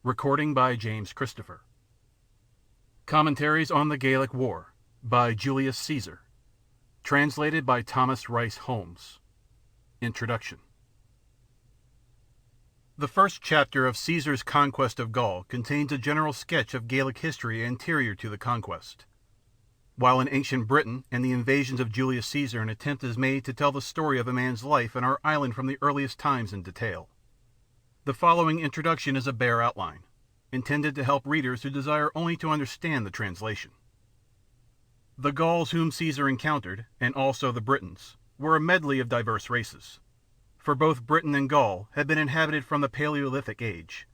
Recording by James Christopher. Commentaries on the Gallic War by Julius Caesar. Translated by Thomas Rice Holmes. Introduction. The first chapter of Caesar's conquest of Gaul contains a general sketch of Gallic history anterior to the conquest. While in ancient Britain and the invasions of Julius Caesar an attempt is made to tell the story of a man's life in our island from the earliest times in detail. The following introduction is a bare outline, intended to help readers who desire only to understand the translation. The Gauls whom Caesar encountered, and also the Britons, were a medley of diverse races, for both Britain and Gaul had been inhabited from the Paleolithic age,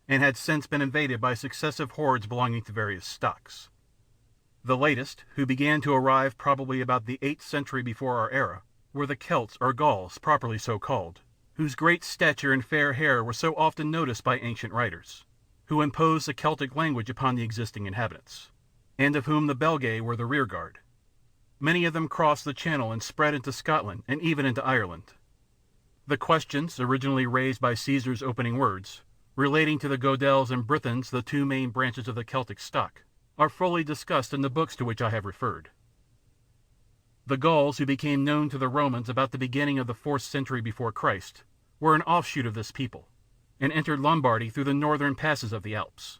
and had since been invaded by successive hordes belonging to various stocks. The latest, who began to arrive probably about the 8th century before our era, were the Celts or Gauls, properly so called, whose great stature and fair hair were so often noticed by ancient writers, who imposed the Celtic language upon the existing inhabitants, and of whom the Belgae were the rearguard. Many of them crossed the Channel and spread into Scotland and even into Ireland. The questions, originally raised by Caesar's opening words, relating to the Godels and Brythons, the two main branches of the Celtic stock, are fully discussed in the books to which I have referred. The Gauls, who became known to the Romans about the beginning of the 4th century before Christ, were an offshoot of this people, and entered Lombardy through the northern passes of the Alps.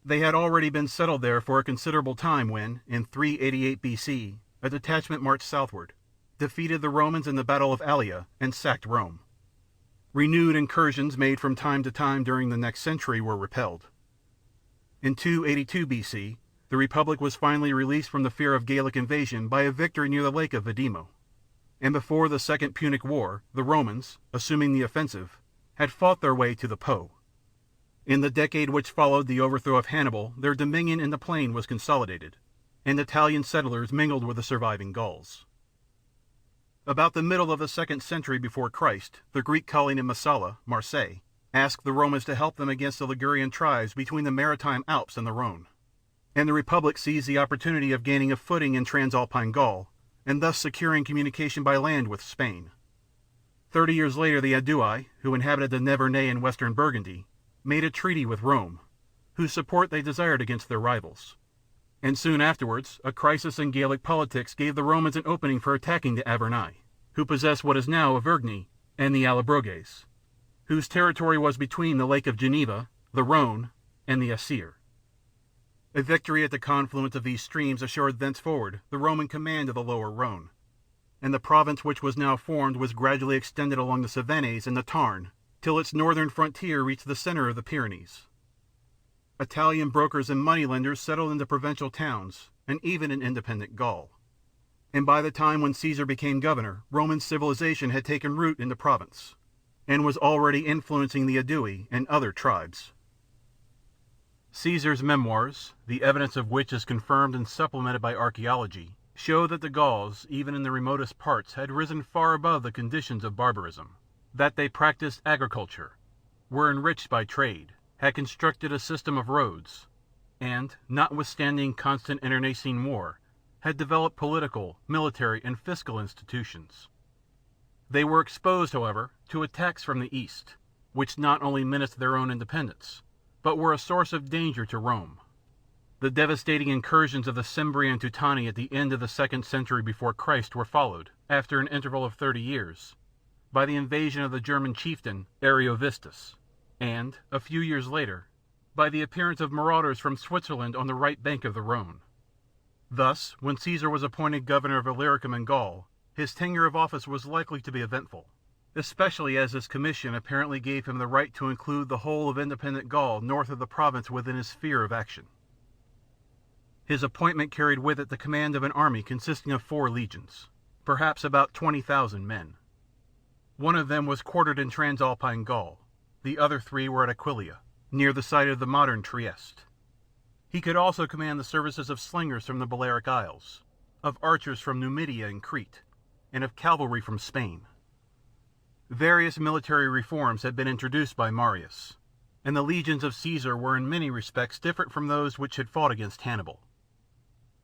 They had already been settled there for a considerable time when, in 388 BC, a detachment marched southward, defeated the Romans in the Battle of Allia, and sacked Rome. Renewed incursions made from time to time during the next century were repelled. In 282 BC, the Republic was finally released from the fear of Gallic invasion by a victory near the lake of Vidimo, and before the Second Punic War, the Romans, assuming the offensive, had fought their way to the Po. In the decade which followed the overthrow of Hannibal, their dominion in the plain was consolidated, and Italian settlers mingled with the surviving Gauls. About the middle of the 2nd century before Christ, the Greek colony in Massala, Marseille, asked the Romans to help them against the Ligurian tribes between the Maritime Alps and the Rhone, and the Republic seized the opportunity of gaining a footing in Transalpine Gaul, and thus securing communication by land with Spain. 30 years later the Aedui, who inhabited the Nivernais in western Burgundy, made a treaty with Rome, whose support they desired against their rivals. And soon afterwards, a crisis in Gallic politics gave the Romans an opening for attacking the Arverni, who possessed what is now Auvergne, and the Allobroges, whose territory was between the Lake of Geneva, the Rhone, and the Isère. A victory at the confluence of these streams assured thenceforward the Roman command of the lower Rhone, and the province which was now formed was gradually extended along the Cevennes and the Tarn till its northern frontier reached the center of the Pyrenees. Italian brokers and moneylenders settled into provincial towns, and even in independent Gaul. And by the time when Caesar became governor, Roman civilization had taken root in the province, and was already influencing the Aedui and other tribes. Caesar's memoirs, the evidence of which is confirmed and supplemented by archaeology, show that the Gauls, even in the remotest parts, had risen far above the conditions of barbarism, that they practiced agriculture, were enriched by trade, had constructed a system of roads, and, notwithstanding constant internecine war, had developed political, military, and fiscal institutions. They were exposed, however, to attacks from the east, which not only menaced their own independence, but were a source of danger to Rome. The devastating incursions of the Cimbri and Teutoni at the end of the 2nd century before Christ were followed, after an interval of 30 years, by the invasion of the German chieftain Ariovistus, and, a few years later, by the appearance of marauders from Switzerland on the right bank of the Rhone. Thus, when Caesar was appointed governor of Illyricum and Gaul, his tenure of office was likely to be eventful, especially as his commission apparently gave him the right to include the whole of independent Gaul north of the province within his sphere of action. His appointment carried with it the command of an army consisting of 4 legions, perhaps about 20,000 men. One of them was quartered in Transalpine Gaul, the other 3 were at Aquileia, near the site of the modern Trieste. He could also command the services of slingers from the Balearic Isles, of archers from Numidia and Crete, and of cavalry from Spain. Various military reforms had been introduced by Marius, and the legions of Caesar were in many respects different from those which had fought against Hannibal.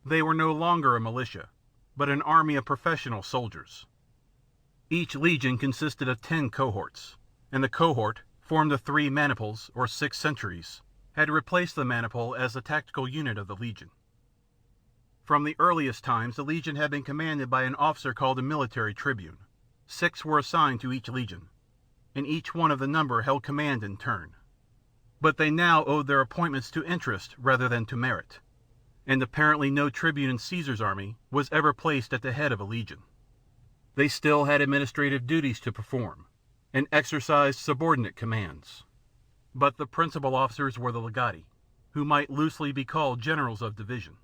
They were no longer a militia, but an army of professional soldiers. Each legion consisted of 10 cohorts, and the cohort, formed of 3 maniples, or 6 centuries, had replaced the maniple as the tactical unit of the legion. From the earliest times the legion had been commanded by an officer called a military tribune. 6 were assigned to each legion, and each one of the number held command in turn. But they now owed their appointments to interest rather than to merit, and apparently no tribune in Caesar's army was ever placed at the head of a legion. They still had administrative duties to perform, and exercised subordinate commands. But the principal officers were the legati, who might loosely be called generals of division.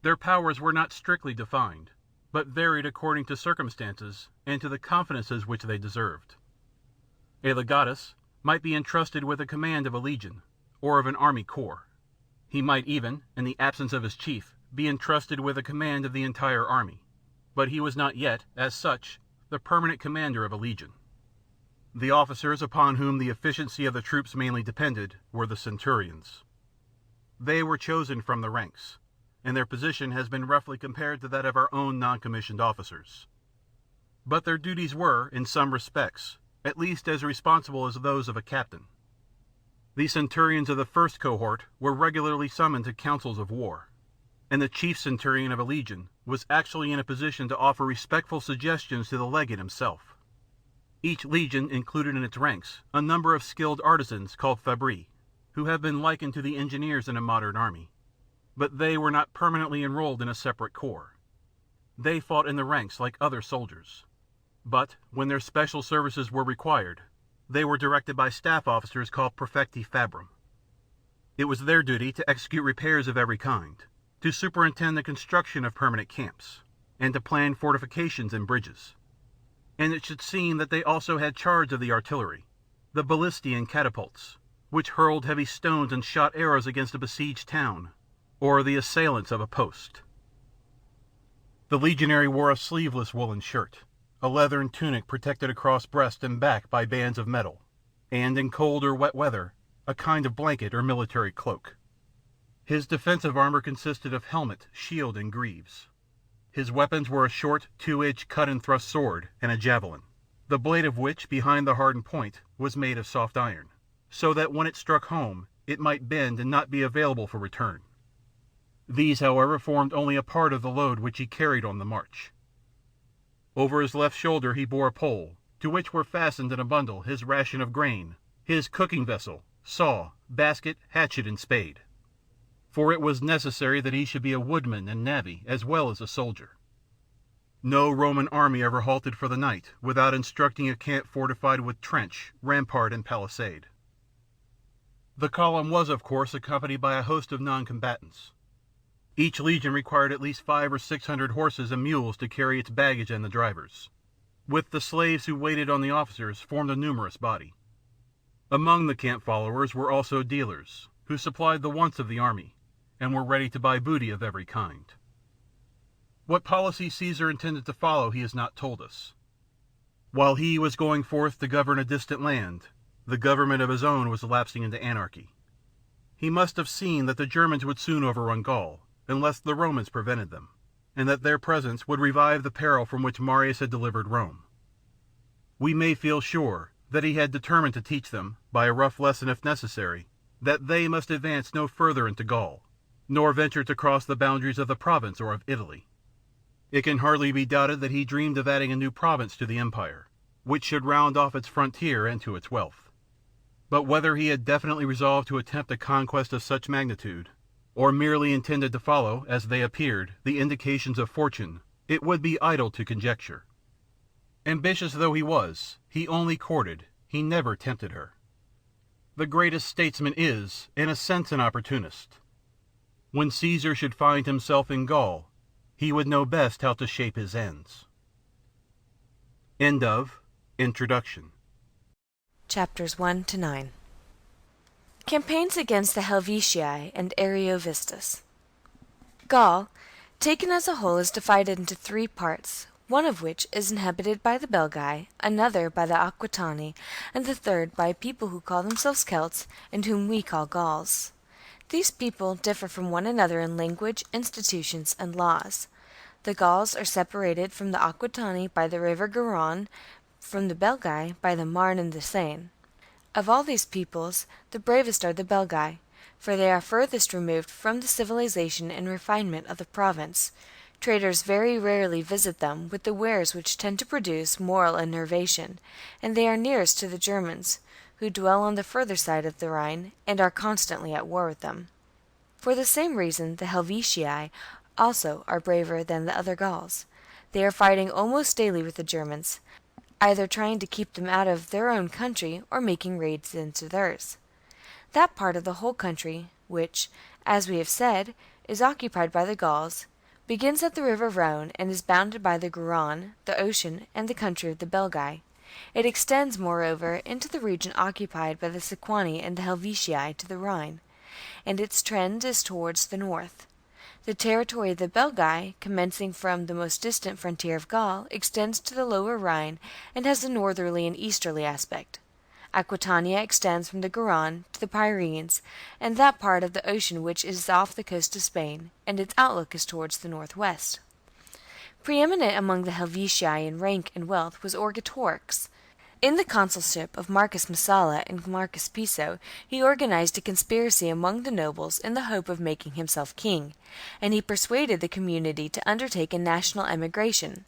Their powers were not strictly defined, but varied according to circumstances and to the confidences which they deserved. A legatus might be entrusted with the command of a legion, or of an army corps. He might even, in the absence of his chief, be entrusted with the command of the entire army, but he was not yet, as such, the permanent commander of a legion. The officers upon whom the efficiency of the troops mainly depended were the centurions. They were chosen from the ranks, and their position has been roughly compared to that of our own non-commissioned officers. But their duties were, in some respects, at least as responsible as those of a captain. The centurions of the first cohort were regularly summoned to councils of war, and the chief centurion of a legion was actually in a position to offer respectful suggestions to the legate himself. Each legion included in its ranks a number of skilled artisans called fabri, who have been likened to the engineers in a modern army, but they were not permanently enrolled in a separate corps. They fought in the ranks like other soldiers, but when their special services were required, they were directed by staff officers called praefecti fabrum. It was their duty to execute repairs of every kind, to superintend the construction of permanent camps, and to plan fortifications and bridges. And it should seem that they also had charge of the artillery, the ballistae and catapults, which hurled heavy stones and shot arrows against a besieged town, or the assailants of a post. The legionary wore a sleeveless woolen shirt, a leathern tunic protected across breast and back by bands of metal, and in cold or wet weather, a kind of blanket or military cloak. His defensive armor consisted of helmet, shield, and greaves. His weapons were a short, 2-edged cut-and-thrust sword and a javelin, the blade of which, behind the hardened point, was made of soft iron, so that when it struck home it might bend and not be available for return. These, however, formed only a part of the load which he carried on the march. Over his left shoulder he bore a pole, to which were fastened in a bundle his ration of grain, his cooking vessel, saw, basket, hatchet, and spade. For it was necessary that he should be a woodman and navvy as well as a soldier. No Roman army ever halted for the night without instructing a camp fortified with trench, rampart, and palisade. The column was, of course, accompanied by a host of non-combatants. Each legion required at least 500 or 600 horses and mules to carry its baggage and the drivers. With the slaves who waited on the officers formed a numerous body. Among the camp followers were also dealers, who supplied the wants of the army, and were ready to buy booty of every kind. What policy Caesar intended to follow he has not told us. While he was going forth to govern a distant land, the government of his own was lapsing into anarchy. He must have seen that the Germans would soon overrun Gaul, unless the Romans prevented them, and that their presence would revive the peril from which Marius had delivered Rome. We may feel sure that he had determined to teach them, by a rough lesson if necessary, that they must advance no further into Gaul, nor venture to cross the boundaries of the province or of Italy. It can hardly be doubted that he dreamed of adding a new province to the empire, which should round off its frontier and to its wealth. But whether he had definitely resolved to attempt a conquest of such magnitude, or merely intended to follow, as they appeared, the indications of fortune, it would be idle to conjecture. Ambitious though he was, he only courted, he never tempted her. The greatest statesman is, in a sense, an opportunist. When Caesar should find himself in Gaul, he would know best how to shape his ends. End of Introduction. Chapters 1 to 9. Campaigns against the Helvetii and Ariovistus. Gaul, taken as a whole, is divided into 3 parts, one of which is inhabited by the Belgae, another by the Aquitani, and the third by a people who call themselves Celts, and whom we call Gauls. These people differ from one another in language, institutions, and laws. The Gauls are separated from the Aquitani by the river Garonne, from the Belgae by the Marne and the Seine. Of all these peoples, the bravest are the Belgae, for they are furthest removed from the civilization and refinement of the province. Traders very rarely visit them with the wares which tend to produce moral enervation, and they are nearest to the Germans, who dwell on the further side of the Rhine, and are constantly at war with them. For the same reason the Helvetii also are braver than the other Gauls. They are fighting almost daily with the Germans, either trying to keep them out of their own country or making raids into theirs. That part of the whole country which, as we have said, is occupied by the Gauls, begins at the river Rhone and is bounded by the Garonne, the ocean, and the country of the Belgae. It extends, moreover, into the region occupied by the Sequani and the Helvetii to the Rhine, and its trend is towards the north. The territory of the Belgae, commencing from the most distant frontier of Gaul, extends to the lower Rhine and has a northerly and easterly aspect. Aquitania extends from the Garonne to the Pyrenees and that part of the ocean which is off the coast of Spain, and its outlook is towards the northwest. Preeminent among the Helvetii in rank and wealth was Orgetorix. In the consulship of Marcus Messala and Marcus Piso, he organized a conspiracy among the nobles in the hope of making himself king, and he persuaded the community to undertake a national emigration,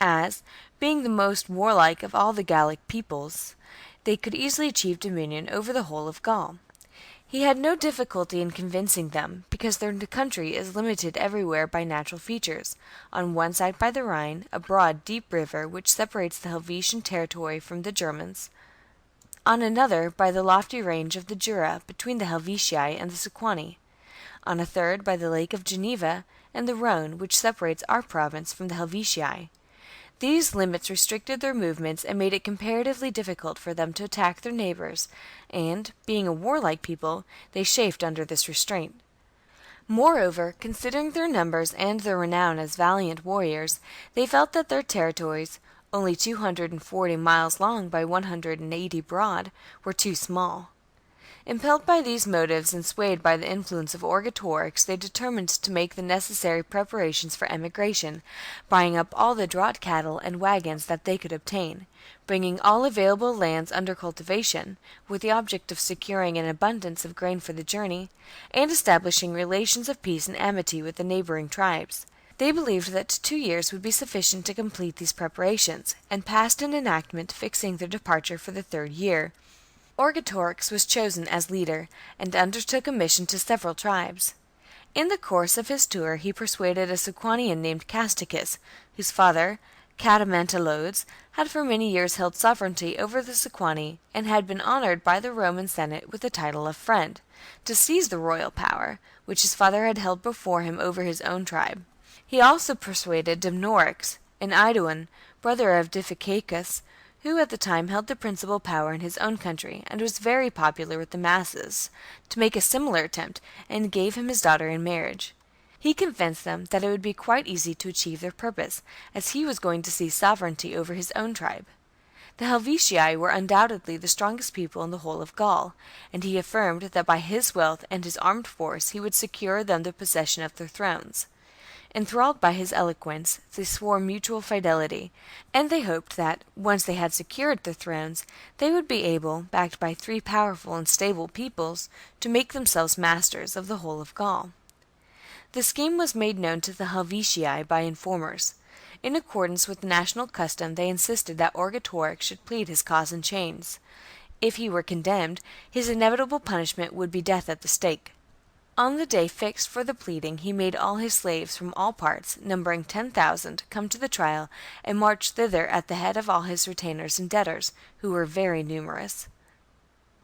as, being the most warlike of all the Gallic peoples, they could easily achieve dominion over the whole of Gaul. He had no difficulty in convincing them, because their country is limited everywhere by natural features, on one side by the Rhine, a broad, deep river which separates the Helvetian territory from the Germans, on another by the lofty range of the Jura between the Helvetii and the Sequani, on a third by the Lake of Geneva and the Rhone which separates our province from the Helvetii. These limits restricted their movements and made it comparatively difficult for them to attack their neighbours, and, being a warlike people, they chafed under this restraint. Moreover, considering their numbers and their renown as valiant warriors, they felt that their territories, only 240 miles long by 180 broad, were too small. Impelled by these motives and swayed by the influence of Orgetorix, they determined to make the necessary preparations for emigration, buying up all the draught cattle and wagons that they could obtain, bringing all available lands under cultivation, with the object of securing an abundance of grain for the journey, and establishing relations of peace and amity with the neighbouring tribes. They believed that 2 years would be sufficient to complete these preparations, and passed an enactment fixing their departure for the 3rd year. Orgetorix was chosen as leader, and undertook a mission to several tribes. In the course of his tour he persuaded a Sequanian named Casticus, whose father, Catamantalodes, had for many years held sovereignty over the Sequani, and had been honoured by the Roman Senate with the title of friend, to seize the royal power, which his father had held before him over his own tribe. He also persuaded Dumnorix, an Aeduan, brother of Diviciacus, who at the time held the principal power in his own country and was very popular with the masses, to make a similar attempt, and gave him his daughter in marriage. He convinced them that it would be quite easy to achieve their purpose, as he was going to seize sovereignty over his own tribe. The Helvetii were undoubtedly the strongest people in the whole of Gaul, and he affirmed that by his wealth and his armed force he would secure them the possession of their thrones. Enthralled by his eloquence, they swore mutual fidelity, and they hoped that, once they had secured their thrones, they would be able, backed by 3 powerful and stable peoples, to make themselves masters of the whole of Gaul. The scheme was made known to the Helvetii by informers. In accordance with the national custom, they insisted that Orgetorix should plead his cause in chains. If he were condemned, his inevitable punishment would be death at the stake. On the day fixed for the pleading, he made all his slaves from all parts, numbering 10,000, come to the trial, and marched thither at the head of all his retainers and debtors, who were very numerous.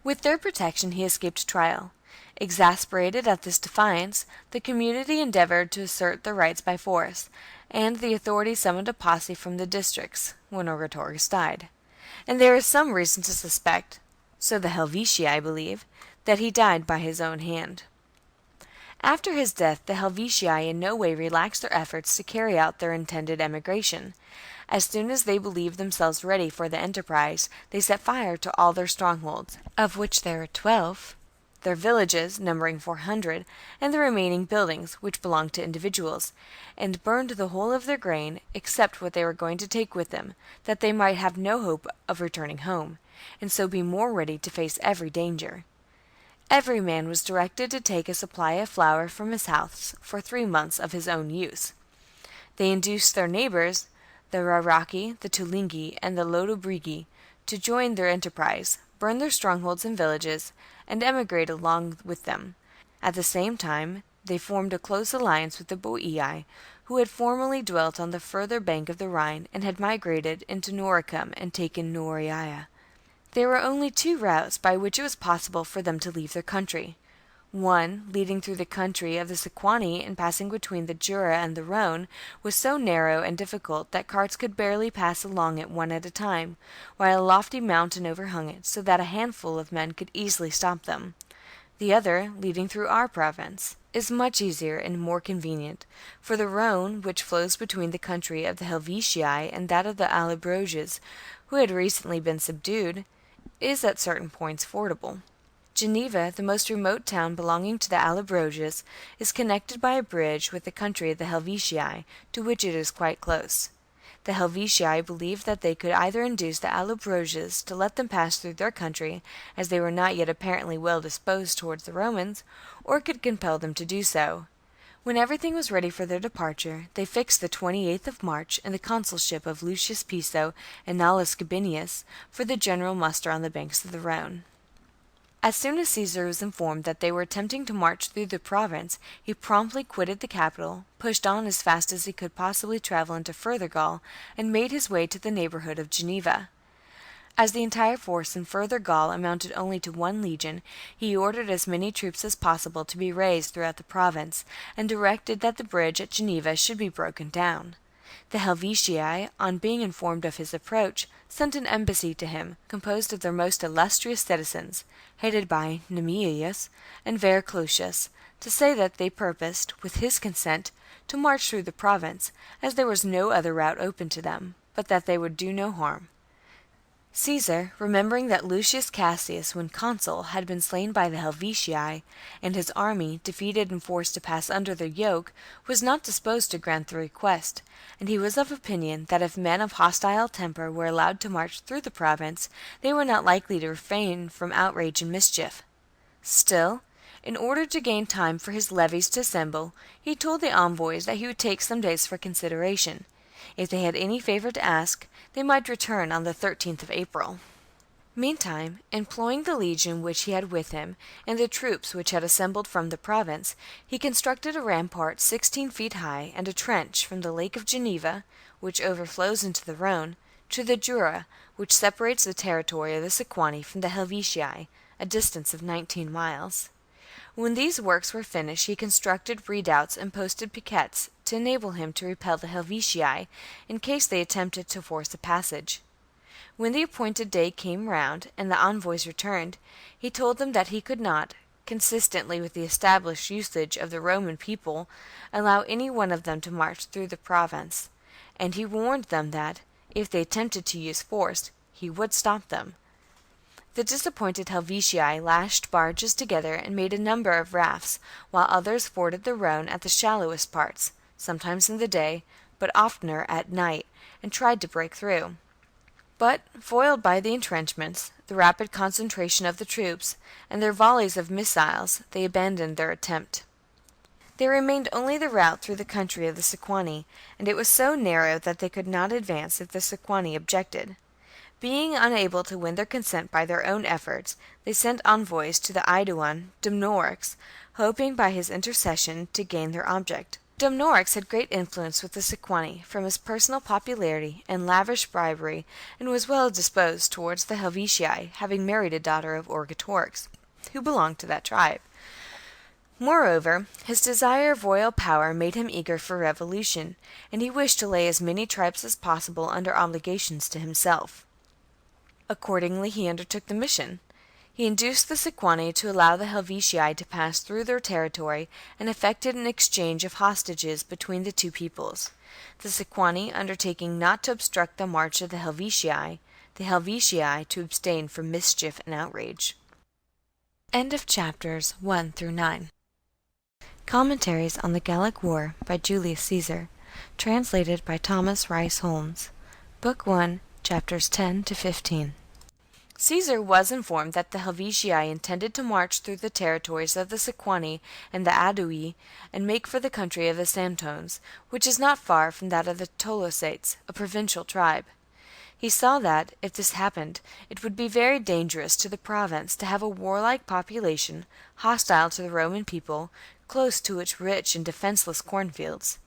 With their protection he escaped trial. Exasperated at this defiance, the community endeavoured to assert their rights by force, and the authorities summoned a posse from the districts, when Orgetorix died. And there is some reason to suspect, so the Helvetii believe, that he died by his own hand. After his death, the Helvetii in no way relaxed their efforts to carry out their intended emigration. As soon as they believed themselves ready for the enterprise, they set fire to all their strongholds, of which there were 12, their villages, numbering 400, and the remaining buildings, which belonged to individuals, and burned the whole of their grain, except what they were going to take with them, that they might have no hope of returning home, and so be more ready to face every danger. Every man was directed to take a supply of flour from his house for 3 months of his own use. They induced their neighbours, the Rairaki, the Tulingi, and the Lodobrigi, to join their enterprise, burn their strongholds and villages, and emigrate along with them. At the same time, they formed a close alliance with the Boii, who had formerly dwelt on the further bank of the Rhine and had migrated into Noricum and taken Noreia. There were only 2 routes by which it was possible for them to leave their country. One, leading through the country of the Sequani and passing between the Jura and the Rhone, was so narrow and difficult that carts could barely pass along it one at a time, while a lofty mountain overhung it, so that a handful of men could easily stop them. The other, leading through our province, is much easier and more convenient, for the Rhone, which flows between the country of the Helvetii and that of the Allobroges, who had recently been subdued, is at certain points fordable. Geneva, the most remote town belonging to the Allobroges, is connected by a bridge with the country of the Helvetii, to which it is quite close. The Helvetii believed that they could either induce the Allobroges to let them pass through their country, as they were not yet apparently well disposed towards the Romans, or could compel them to do so. When everything was ready for their departure, they fixed the 28th of March in the consulship of Lucius Piso and Nolus Gabinius for the general muster on the banks of the Rhone. As soon as Caesar was informed that they were attempting to march through the province, he promptly quitted the capital, pushed on as fast as he could possibly travel into further Gaul, and made his way to the neighbourhood of Geneva. As the entire force in further Gaul amounted only to 1 legion, he ordered as many troops as possible to be raised throughout the province, and directed that the bridge at Geneva should be broken down. The Helvetii, on being informed of his approach, sent an embassy to him, composed of their most illustrious citizens, headed by Nemeus and Verclusius, to say that they purposed, with his consent, to march through the province, as there was no other route open to them, but that they would do no harm. Caesar, remembering that Lucius Cassius, when consul, had been slain by the Helvetii, and his army, defeated and forced to pass under their yoke, was not disposed to grant the request, and he was of opinion that if men of hostile temper were allowed to march through the province, they were not likely to refrain from outrage and mischief. Still, in order to gain time for his levies to assemble, he told the envoys that he would take some days for consideration. If they had any favour to ask, they might return on the 13th of April. Meantime, employing the legion which he had with him, and the troops which had assembled from the province, he constructed a rampart 16 feet high, and a trench from the lake of Geneva, which overflows into the Rhone, to the Jura, which separates the territory of the Sequani from the Helvetii, a distance of 19 miles. When these works were finished, he constructed redoubts and posted piquets to enable him to repel the Helvetii in case they attempted to force a passage. When the appointed day came round, and the envoys returned, he told them that he could not, consistently with the established usage of the Roman people, allow any one of them to march through the province, and he warned them that, if they attempted to use force, he would stop them. The disappointed Helvetii lashed barges together and made a number of rafts, while others forded the Rhone at the shallowest parts, sometimes in the day, but oftener at night, and tried to break through. But, foiled by the entrenchments, the rapid concentration of the troops, and their volleys of missiles, they abandoned their attempt. There remained only the route through the country of the Sequani, and it was so narrow that they could not advance if the Sequani objected. Being unable to win their consent by their own efforts, they sent envoys to the Aeduan, Dumnorix, hoping by his intercession to gain their object. Dumnorix had great influence with the Sequani from his personal popularity and lavish bribery, and was well disposed towards the Helvetii, having married a daughter of Orgetorix, who belonged to that tribe. Moreover, his desire of royal power made him eager for revolution, and he wished to lay as many tribes as possible under obligations to himself. Accordingly, he undertook the mission. He induced the Sequani to allow the Helvetii to pass through their territory, and effected an exchange of hostages between the two peoples, the Sequani undertaking not to obstruct the march of the Helvetii to abstain from mischief and outrage. End of chapters 1 through 9. Commentaries on the Gallic War by Julius Caesar, translated by Thomas Rice Holmes. Book 1, chapters 10 to 15. Caesar was informed that the Helvetii intended to march through the territories of the Sequani and the Aedui and make for the country of the Santones, which is not far from that of the Tolosates, a provincial tribe. He saw that, if this happened, it would be very dangerous to the province to have a warlike population, hostile to the Roman People, close to its rich and defenceless cornfields.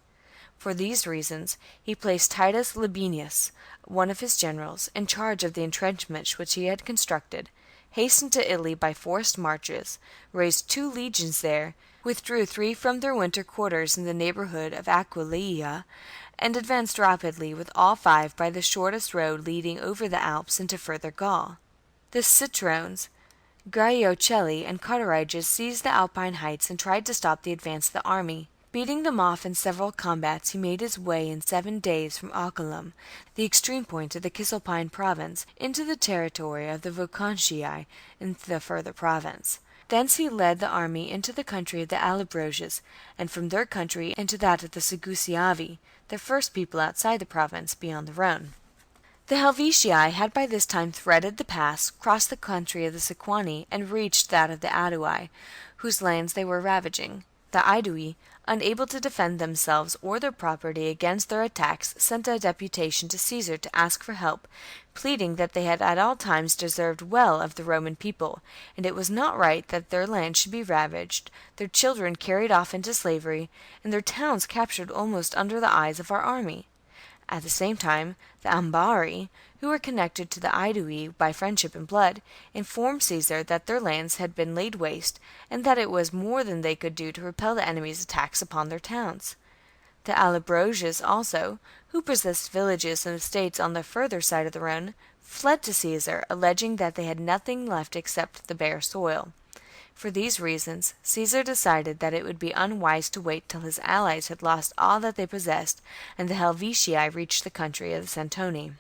For these reasons he placed Titus Labienus, one of his generals, in charge of the entrenchments which he had constructed, hastened to Italy by forced marches, raised 2 legions there, withdrew 3 from their winter quarters in the neighbourhood of Aquileia, and advanced rapidly with all 5 by the shortest road leading over the Alps into further Gaul. The Citrones, Griocelli, and Carterages seized the Alpine heights and tried to stop the advance of the army. Beating them off in several combats, he made his way in 7 days from Aculum, the extreme point of the Cisalpine province, into the territory of the Vocontii in the further province. Thence he led the army into the country of the Allobroges, and from their country into that of the Segusiavi, the first people outside the province, beyond the Rhone. The Helvetii had by this time threaded the pass, crossed the country of the Sequani, and reached that of the Aedui, whose lands they were ravaging. The Aedui, unable to defend themselves or their property against their attacks, sent a deputation to Caesar to ask for help, pleading that they had at all times deserved well of the Roman people, and it was not right that their land should be ravaged, their children carried off into slavery, and their towns captured almost under the eyes of our army. At the same time, the Ambarri, who were connected to the Aedui by friendship and blood, informed Caesar that their lands had been laid waste, and that it was more than they could do to repel the enemy's attacks upon their towns. The Allobroges also, who possessed villages and estates on the further side of the Rhone, fled to Caesar, alleging that they had nothing left except the bare soil. For these reasons, Caesar decided that it would be unwise to wait till his allies had lost all that they possessed, and the Helvetii reached the country of the Santoni.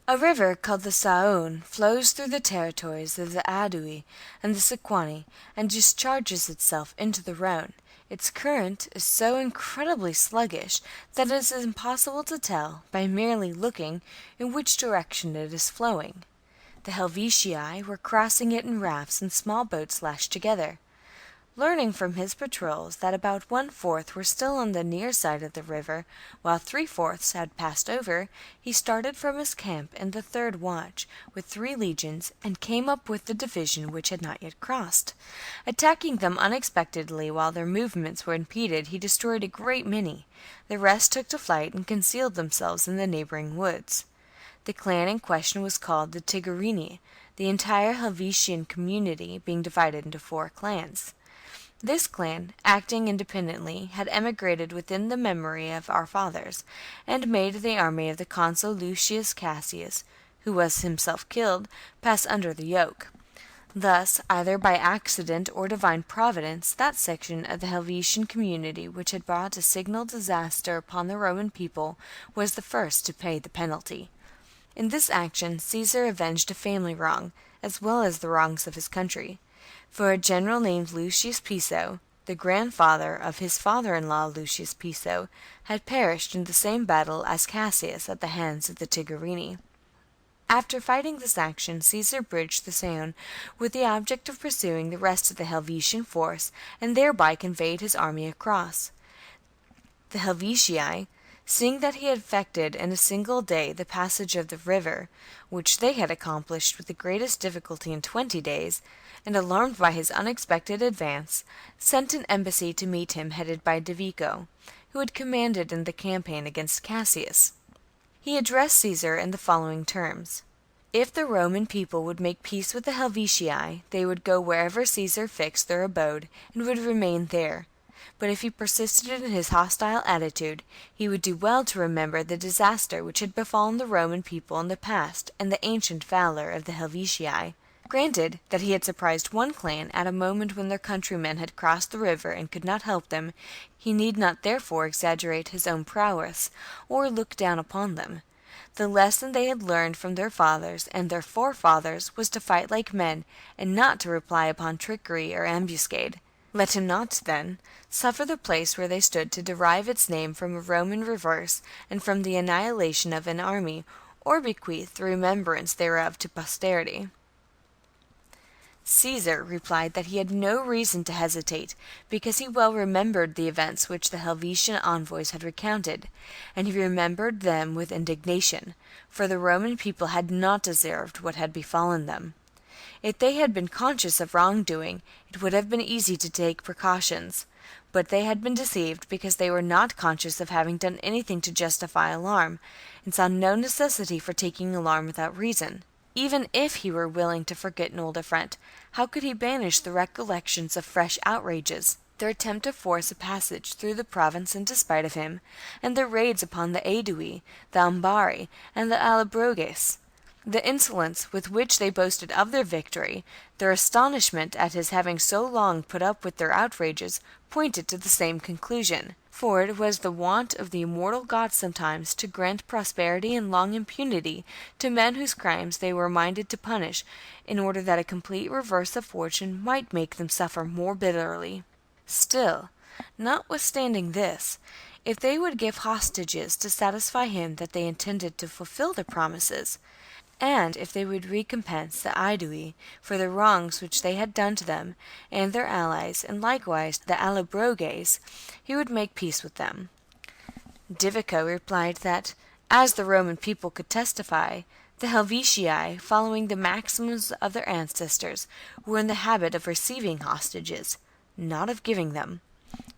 A river called the Saone flows through the territories of the Aedui and the Sequani, and discharges itself into the Rhone. Its current is so incredibly sluggish that it is impossible to tell, by merely looking, in which direction it is flowing. The Helvetii were crossing it in rafts and small boats lashed together. Learning from his patrols that about 1/4 were still on the near side of the river, while 3/4 had passed over, he started from his camp in the 3rd watch, with 3 legions, and came up with the division which had not yet crossed. Attacking them unexpectedly while their movements were impeded, he destroyed a great many. The rest took to flight and concealed themselves in the neighbouring woods. The clan in question was called the Tigurini, the entire Helvetian community being divided into 4 clans. This clan, acting independently, had emigrated within the memory of our fathers, and made the army of the consul Lucius Cassius, who was himself killed, pass under the yoke. Thus, either by accident or divine providence, that section of the Helvetian community which had brought a signal disaster upon the Roman people was the first to pay the penalty. In this action Caesar avenged a family wrong, as well as the wrongs of his country. For a general named Lucius Piso, the grandfather of his father-in-law Lucius Piso, had perished in the same battle as Cassius at the hands of the Tigurini. After fighting this action, Caesar bridged the Saone with the object of pursuing the rest of the Helvetian force, and thereby conveyed his army across. The Helvetii, seeing that he had effected in a single day the passage of the river, which they had accomplished with the greatest difficulty in 20 days, and alarmed by his unexpected advance, sent an embassy to meet him headed by Divico, who had commanded in the campaign against Cassius. He addressed Caesar in the following terms. If the Roman people would make peace with the Helvetii, they would go wherever Caesar fixed their abode, and would remain there. But if he persisted in his hostile attitude, he would do well to remember the disaster which had befallen the Roman people in the past and the ancient valour of the Helvetii. Granted that he had surprised one clan at a moment when their countrymen had crossed the river and could not help them, he need not therefore exaggerate his own prowess, or look down upon them. The lesson they had learned from their fathers and their forefathers was to fight like men, and not to rely upon trickery or ambuscade. Let him not, then, suffer the place where they stood to derive its name from a Roman reverse and from the annihilation of an army, or bequeath the remembrance thereof to posterity. Caesar replied that he had no reason to hesitate, because he well remembered the events which the Helvetian envoys had recounted, and he remembered them with indignation, for the Roman people had not deserved what had befallen them. If they had been conscious of wrongdoing, it would have been easy to take precautions, but they had been deceived because they were not conscious of having done anything to justify alarm, and saw no necessity for taking alarm without reason. Even if he were willing to forget an old affront, how could he banish the recollections of fresh outrages? Their attempt to force a passage through the province in despite of him, and their raids upon the Aedui, the Ambari, and the Allobroges, the insolence with which they boasted of their victory, their astonishment at his having so long put up with their outrages, pointed to the same conclusion. For it was the wont of the immortal gods sometimes to grant prosperity and long impunity to men whose crimes they were minded to punish, in order that a complete reverse of fortune might make them suffer more bitterly. Still, notwithstanding this, if they would give hostages to satisfy him that they intended to fulfill their promises, and if they would recompense the Aedui for the wrongs which they had done to them and their allies, and likewise the Allobroges, he would make peace with them. Divico replied that, as the Roman people could testify, the Helvetii, following the maxims of their ancestors, were in the habit of receiving hostages, not of giving them.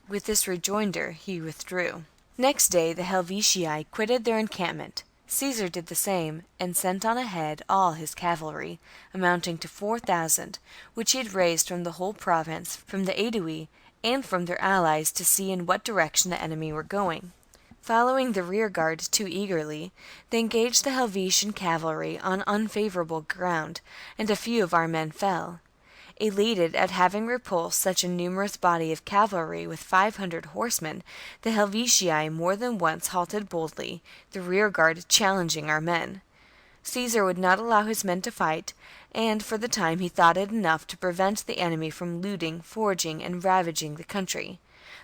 With this rejoinder he withdrew. Next day the Helvetii quitted their encampment. Caesar did the same, and sent on ahead all his cavalry, amounting to 4,000, which he had raised from the whole province, from the Aedui, and from their allies, to see in what direction the enemy were going. Following the rearguard too eagerly, they engaged the Helvetian cavalry on unfavourable ground, and a few of our men fell. Elated at having repulsed such a numerous body of cavalry with 500 horsemen, the Helvetii more than once halted boldly, the rearguard challenging our men. Caesar would not allow his men to fight, and for the time he thought it enough to prevent the enemy from looting, foraging, and ravaging the country.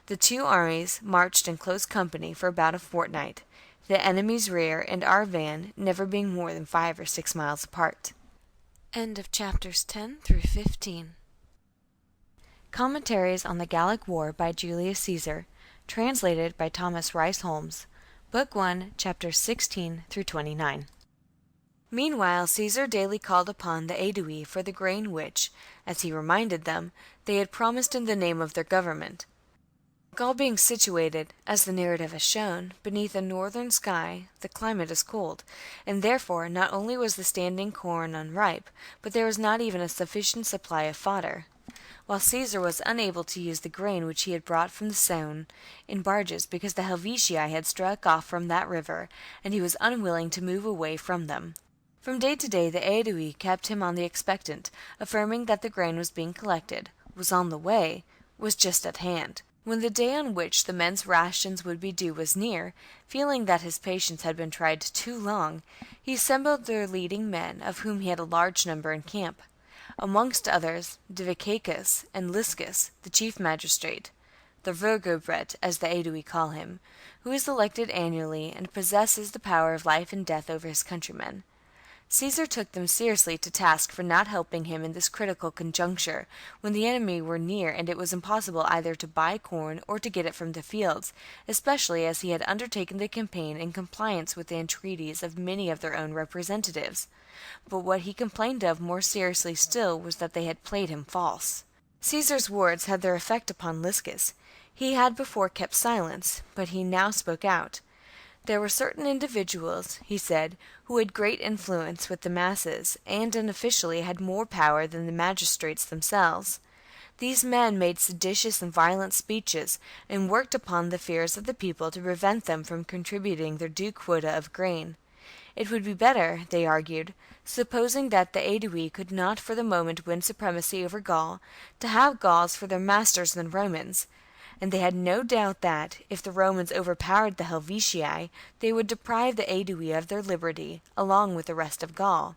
The two armies marched in close company for about a fortnight, the enemy's rear and our van never being more than 5 or 6 miles apart. End of chapters 10 through 15. Commentaries on the Gallic War by Julius Caesar, translated by Thomas Rice Holmes, Book 1, chapters 16 through 29. Meanwhile Caesar daily called upon the Aedui for the grain which, as he reminded them, they had promised in the name of their government. Gaul being situated, as the narrative has shown, beneath a northern sky, the climate is cold, and therefore not only was the standing corn unripe, but there was not even a sufficient supply of fodder. While Caesar was unable to use the grain which he had brought from the Saone in barges because the Helvetii had struck off from that river, and he was unwilling to move away from them. From day to day the Aedui kept him on the expectant, affirming that the grain was being collected, was on the way, was just at hand. When the day on which the men's rations would be due was near, feeling that his patience had been tried too long, he assembled their leading men, of whom he had a large number in camp. Amongst others, Diviciacus and Liscus, the chief magistrate, the Vergobret, as the Aedui call him, who is elected annually and possesses the power of life and death over his countrymen. Caesar took them seriously to task for not helping him in this critical conjuncture, when the enemy were near and it was impossible either to buy corn or to get it from the fields, especially as he had undertaken the campaign in compliance with the entreaties of many of their own representatives. But what he complained of more seriously still was that they had played him false. Caesar's words had their effect upon Liscus. He had before kept silence, but he now spoke out. There were certain individuals, he said, who had great influence with the masses, and unofficially had more power than the magistrates themselves. These men made seditious and violent speeches, and worked upon the fears of the people to prevent them from contributing their due quota of grain. It would be better, they argued, supposing that the Aedui could not for the moment win supremacy over Gaul, to have Gauls for their masters than Romans. And they had no doubt that, if the Romans overpowered the Helvetii, they would deprive the Aedui of their liberty, along with the rest of Gaul.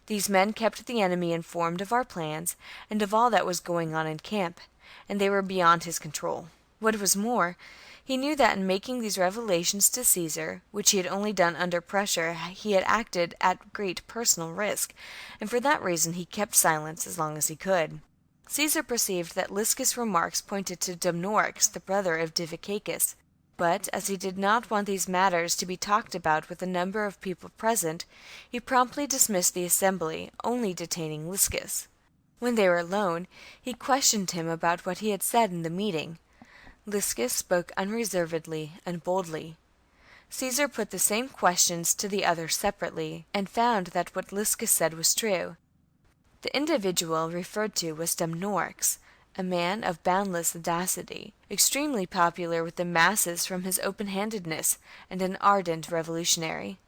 These men kept the enemy informed of our plans, and of all that was going on in camp, and they were beyond his control. What was more, he knew that in making these revelations to Caesar, which he had only done under pressure, he had acted at great personal risk, and for that reason he kept silence as long as he could. Caesar perceived that Liscus' remarks pointed to Dumnorix, the brother of Diviciacus, but, as he did not want these matters to be talked about with a number of people present, he promptly dismissed the assembly, only detaining Liscus. When they were alone, he questioned him about what he had said in the meeting. Liscus spoke unreservedly and boldly. Caesar put the same questions to the others separately, and found that what Liscus said was true. The individual referred to was Dumnorix, a man of boundless audacity, extremely popular with the masses from his open-handedness, and an ardent revolutionary.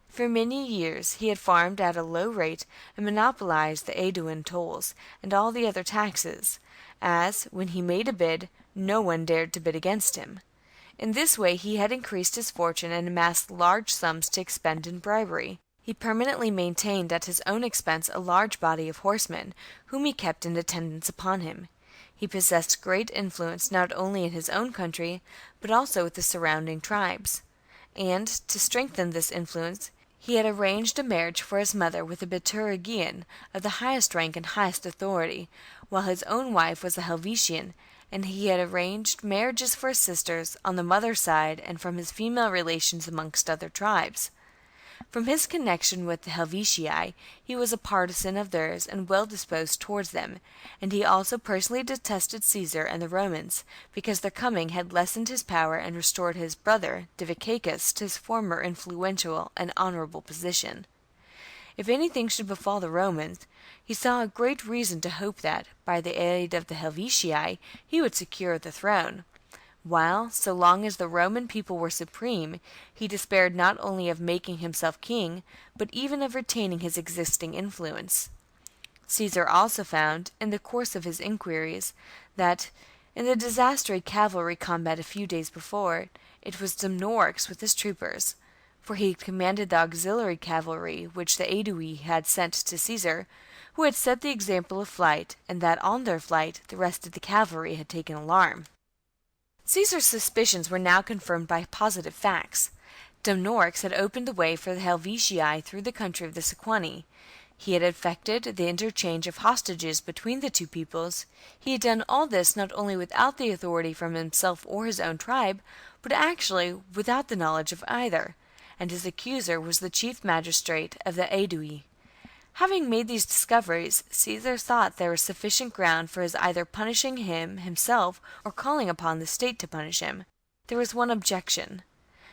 For many years he had farmed at a low rate and monopolized the Aeduan tolls and all the other taxes, as, when he made a bid, no one dared to bid against him. In this way he had increased his fortune and amassed large sums to expend in bribery. He permanently maintained at his own expense a large body of horsemen, whom he kept in attendance upon him. He possessed great influence not only in his own country, but also with the surrounding tribes. And, to strengthen this influence, he had arranged a marriage for his mother with a Biturigian of the highest rank and highest authority, while his own wife was a Helvetian, and he had arranged marriages for his sisters on the mother's side and from his female relations amongst other tribes. From his connection with the Helvetii, he was a partisan of theirs and well disposed towards them, and he also personally detested Caesar and the Romans, because their coming had lessened his power and restored his brother Diviciacus to his former influential and honourable position. If anything should befall the Romans, he saw a great reason to hope that, by the aid of the Helvetii, he would secure the throne. While, so long as the Roman people were supreme, he despaired not only of making himself king, but even of retaining his existing influence. Caesar also found, in the course of his inquiries, that, in the disastrous cavalry combat a few days before, it was Dumnorix with his troopers, for he commanded the auxiliary cavalry which the Aedui had sent to Caesar, who had set the example of flight, and that on their flight the rest of the cavalry had taken alarm. Caesar's suspicions were now confirmed by positive facts. Dumnorix had opened the way for the Helvetii through the country of the Sequani. He had effected the interchange of hostages between the two peoples. He had done all this not only without the authority from himself or his own tribe, but actually without the knowledge of either, and his accuser was the chief magistrate of the Aedui. Having made these discoveries, Caesar thought there was sufficient ground for his either punishing him himself or calling upon the state to punish him. There was one objection.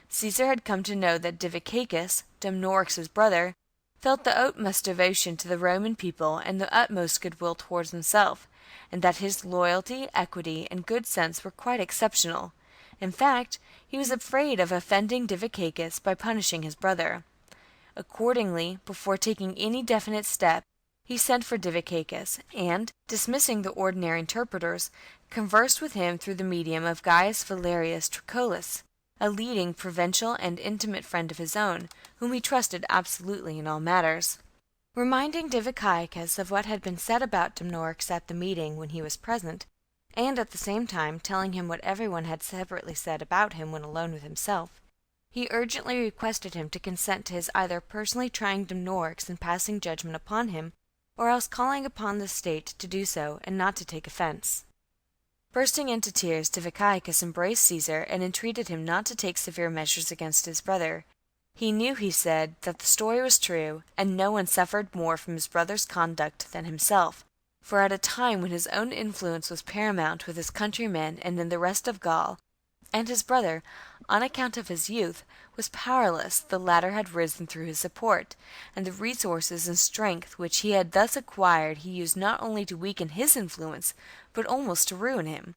Caesar had come to know that Diviciacus, Dumnorix's brother, felt the utmost devotion to the Roman people and the utmost goodwill towards himself, and that his loyalty, equity, and good sense were quite exceptional. In fact, he was afraid of offending Diviciacus by punishing his brother. Accordingly, before taking any definite step, he sent for Diviciacus, and, dismissing the ordinary interpreters, conversed with him through the medium of Gaius Valerius Tricolus, a leading provincial and intimate friend of his own, whom he trusted absolutely in all matters. Reminding Diviciacus of what had been said about Dumnorix at the meeting when he was present, and at the same time telling him what everyone had separately said about him when alone with himself, he urgently requested him to consent to his either personally trying Dumnorix and passing judgment upon him, or else calling upon the state to do so and not to take offense. Bursting into tears, Diviciacus embraced Caesar and entreated him not to take severe measures against his brother. He knew, he said, that the story was true, and no one suffered more from his brother's conduct than himself, for at a time when his own influence was paramount with his countrymen and in the rest of Gaul, and his brother, on account of his youth, was powerless, the latter had risen through his support, and the resources and strength which he had thus acquired he used not only to weaken his influence, but almost to ruin him.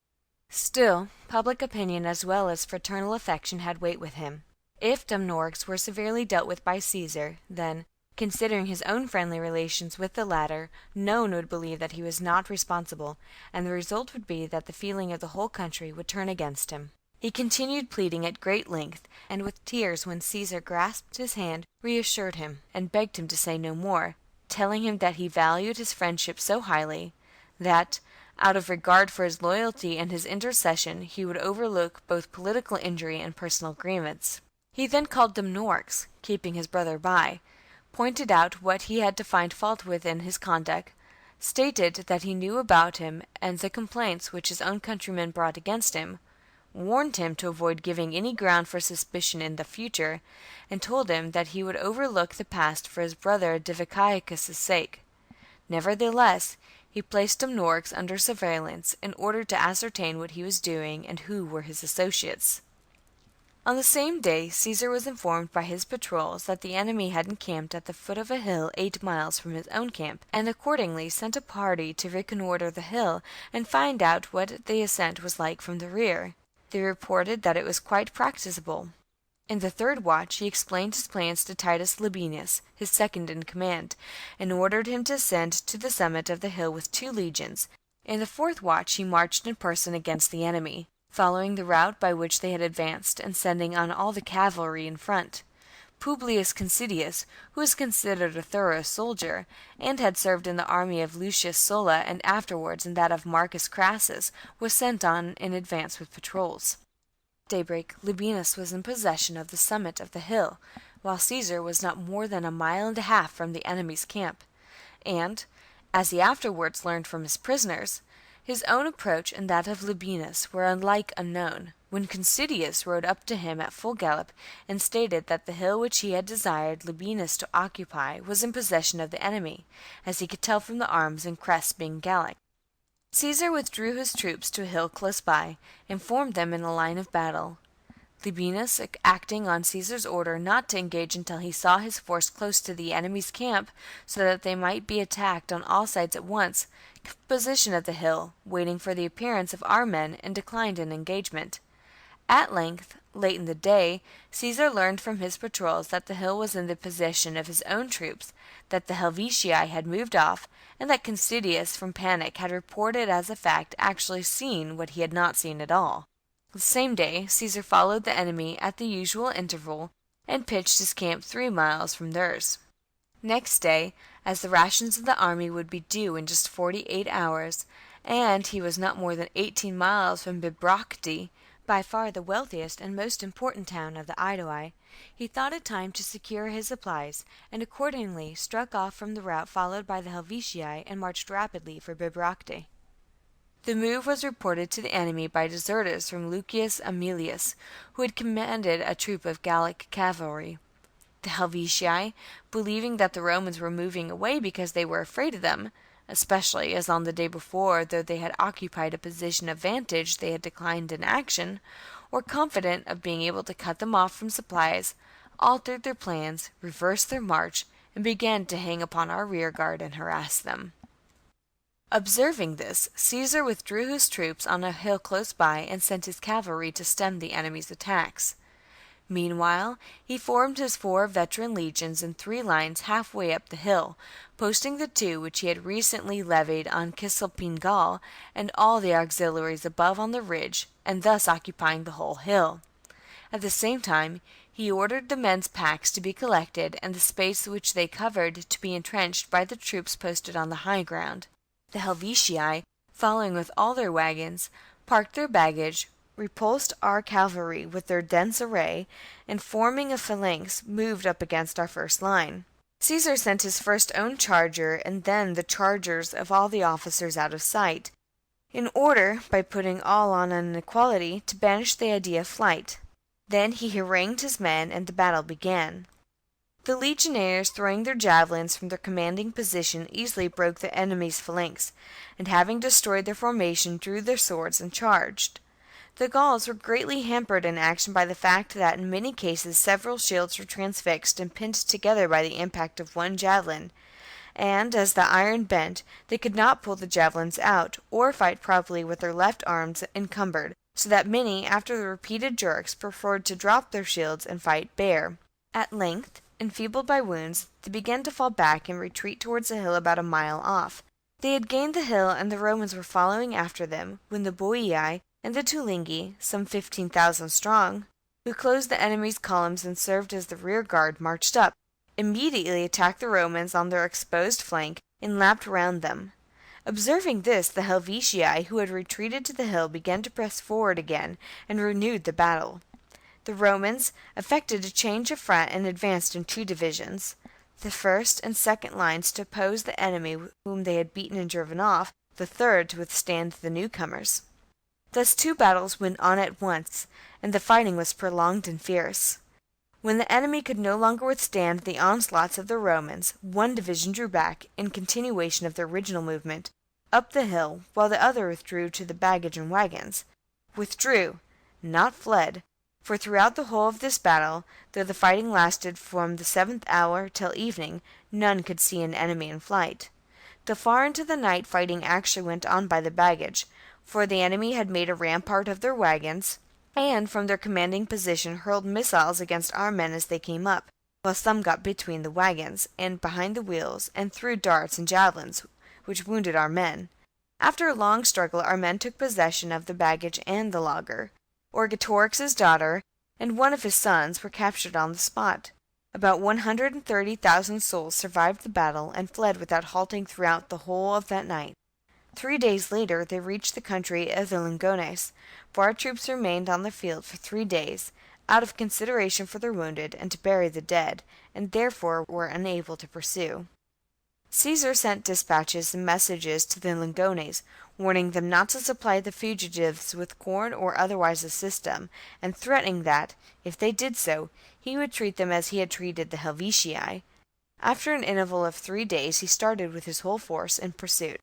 Still, public opinion as well as fraternal affection had weight with him. If Dumnorix were severely dealt with by Caesar, then, considering his own friendly relations with the latter, no one would believe that he was not responsible, and the result would be that the feeling of the whole country would turn against him. He continued pleading at great length, and with tears when Caesar grasped his hand, reassured him, and begged him to say no more, telling him that he valued his friendship so highly, that, Out of regard for his loyalty and his intercession, he would overlook both political injury and personal grievance. He then called Dumnorix, keeping his brother by, pointed out what he had to find fault with in his conduct, stated that he knew about him and the complaints which his own countrymen brought against him, warned him to avoid giving any ground for suspicion in the future, and told him that he would overlook the past for his brother Diviciacus's sake. Nevertheless, he placed Dumnorix under surveillance in order to ascertain what he was doing and who were his associates. On the same day, Caesar was informed by his patrols that the enemy had encamped at the foot of a hill 8 miles from his own camp, and accordingly sent a party to reconnoiter the hill and find out what the ascent was like from the rear. They reported that it was quite practicable. In the third watch he explained his plans to Titus Labienus, his second in command, and ordered him to ascend to the summit of the hill with 2 legions. In the fourth watch he marched in person against the enemy, following the route by which they had advanced and sending on all the cavalry in front. Publius Considius, who was considered a thorough soldier, and had served in the army of Lucius Sulla and afterwards in that of Marcus Crassus, was sent on in advance with patrols. Daybreak, Labienus was in possession of the summit of the hill, while Caesar was not more than 1.5 miles from the enemy's camp, and, as he afterwards learned from his prisoners, his own approach and that of Labienus were alike unknown, when Considius rode up to him at full gallop and stated that the hill which he had desired Labienus to occupy was in possession of the enemy, as he could tell from the arms and crests being Gallic. Caesar withdrew his troops to a hill close by, and formed them in a line of battle. Labienus, acting on Caesar's order not to engage until he saw his force close to the enemy's camp, so that they might be attacked on all sides at once, kept possession of the hill, waiting for the appearance of our men, and declined an engagement. At length, late in the day, Caesar learned from his patrols that the hill was in the possession of his own troops, that the Helvetii had moved off, and that Considius, from panic, had reported as a fact actually seen what he had not seen at all. The same day, Caesar followed the enemy at the usual interval, and pitched his camp 3 miles from theirs. Next day, as the rations of the army would be due in just 48 hours, and he was not more than 18 miles from Bibracte, by far the wealthiest and most important town of the Aedui, he thought it time to secure his supplies, and accordingly struck off from the route followed by the Helvetii and marched rapidly for Bibracte. The move was reported to the enemy by deserters from Lucius Aemilius, who had commanded a troop of Gallic cavalry. The Helvetii, believing that the Romans were moving away because they were afraid of them, especially as on the day before, though they had occupied a position of vantage, they had declined in action, or confident of being able to cut them off from supplies, altered their plans, reversed their march, and began to hang upon our rearguard and harass them. Observing this, Caesar withdrew his troops on a hill close by and sent his cavalry to stem the enemy's attacks. Meanwhile, he formed his 4 veteran legions in 3 lines halfway up the hill, posting the 2 which he had recently levied on Cisalpine Gaul and all the auxiliaries above on the ridge, and thus occupying the whole hill. At the same time, he ordered the men's packs to be collected and the space which they covered to be entrenched by the troops posted on the high ground. The Helvetii, following with all their wagons, parked their baggage, repulsed our cavalry with their dense array, and forming a phalanx, moved up against our first line. Caesar sent his first own charger and then the chargers of all the officers out of sight, in order, by putting all on an equality, to banish the idea of flight. Then he harangued his men, and the battle began. The legionaries, throwing their javelins from their commanding position, easily broke the enemy's phalanx, and having destroyed their formation, drew their swords and charged. The Gauls were greatly hampered in action by the fact that in many cases several shields were transfixed and pinned together by the impact of one javelin, and, as the iron bent, they could not pull the javelins out, or fight properly with their left arms encumbered, so that many, after the repeated jerks, preferred to drop their shields and fight bare. At length, enfeebled by wounds, they began to fall back and retreat towards a hill about 1 mile off. They had gained the hill, and the Romans were following after them, when the Boii and the Tulingi, some 15,000 strong, who closed the enemy's columns and served as the rear guard, marched up, immediately attacked the Romans on their exposed flank, and lapped round them. Observing this, the Helvetii, who had retreated to the hill, began to press forward again, and renewed the battle. The Romans effected a change of front and advanced in two divisions, the first and second lines to oppose the enemy whom they had beaten and driven off, the third to withstand the newcomers. Thus 2 battles went on at once, and the fighting was prolonged and fierce. When the enemy could no longer withstand the onslaughts of the Romans, one division drew back, in continuation of the original movement, up the hill, while the other withdrew to the baggage and wagons. Withdrew, not fled, for throughout the whole of this battle, though the fighting lasted from the 7th hour till evening, none could see an enemy in flight. Till far into the night fighting actually went on by the baggage, for the enemy had made a rampart of their wagons, and from their commanding position hurled missiles against our men as they came up, while some got between the wagons and behind the wheels, and threw darts and javelins, which wounded our men. After a long struggle our men took possession of the baggage and the laager. Orgetorix's daughter and one of his sons were captured on the spot. About 130,000 souls survived the battle and fled without halting throughout the whole of that night. 3 days later they reached the country of the Lingones, for our troops remained on the field for 3 days, out of consideration for their wounded and to bury the dead, and therefore were unable to pursue. Caesar sent dispatches and messages to the Lingones, warning them not to supply the fugitives with corn or otherwise assist them, and threatening that, if they did so, he would treat them as he had treated the Helvetii. After an interval of 3 days he started with his whole force in pursuit.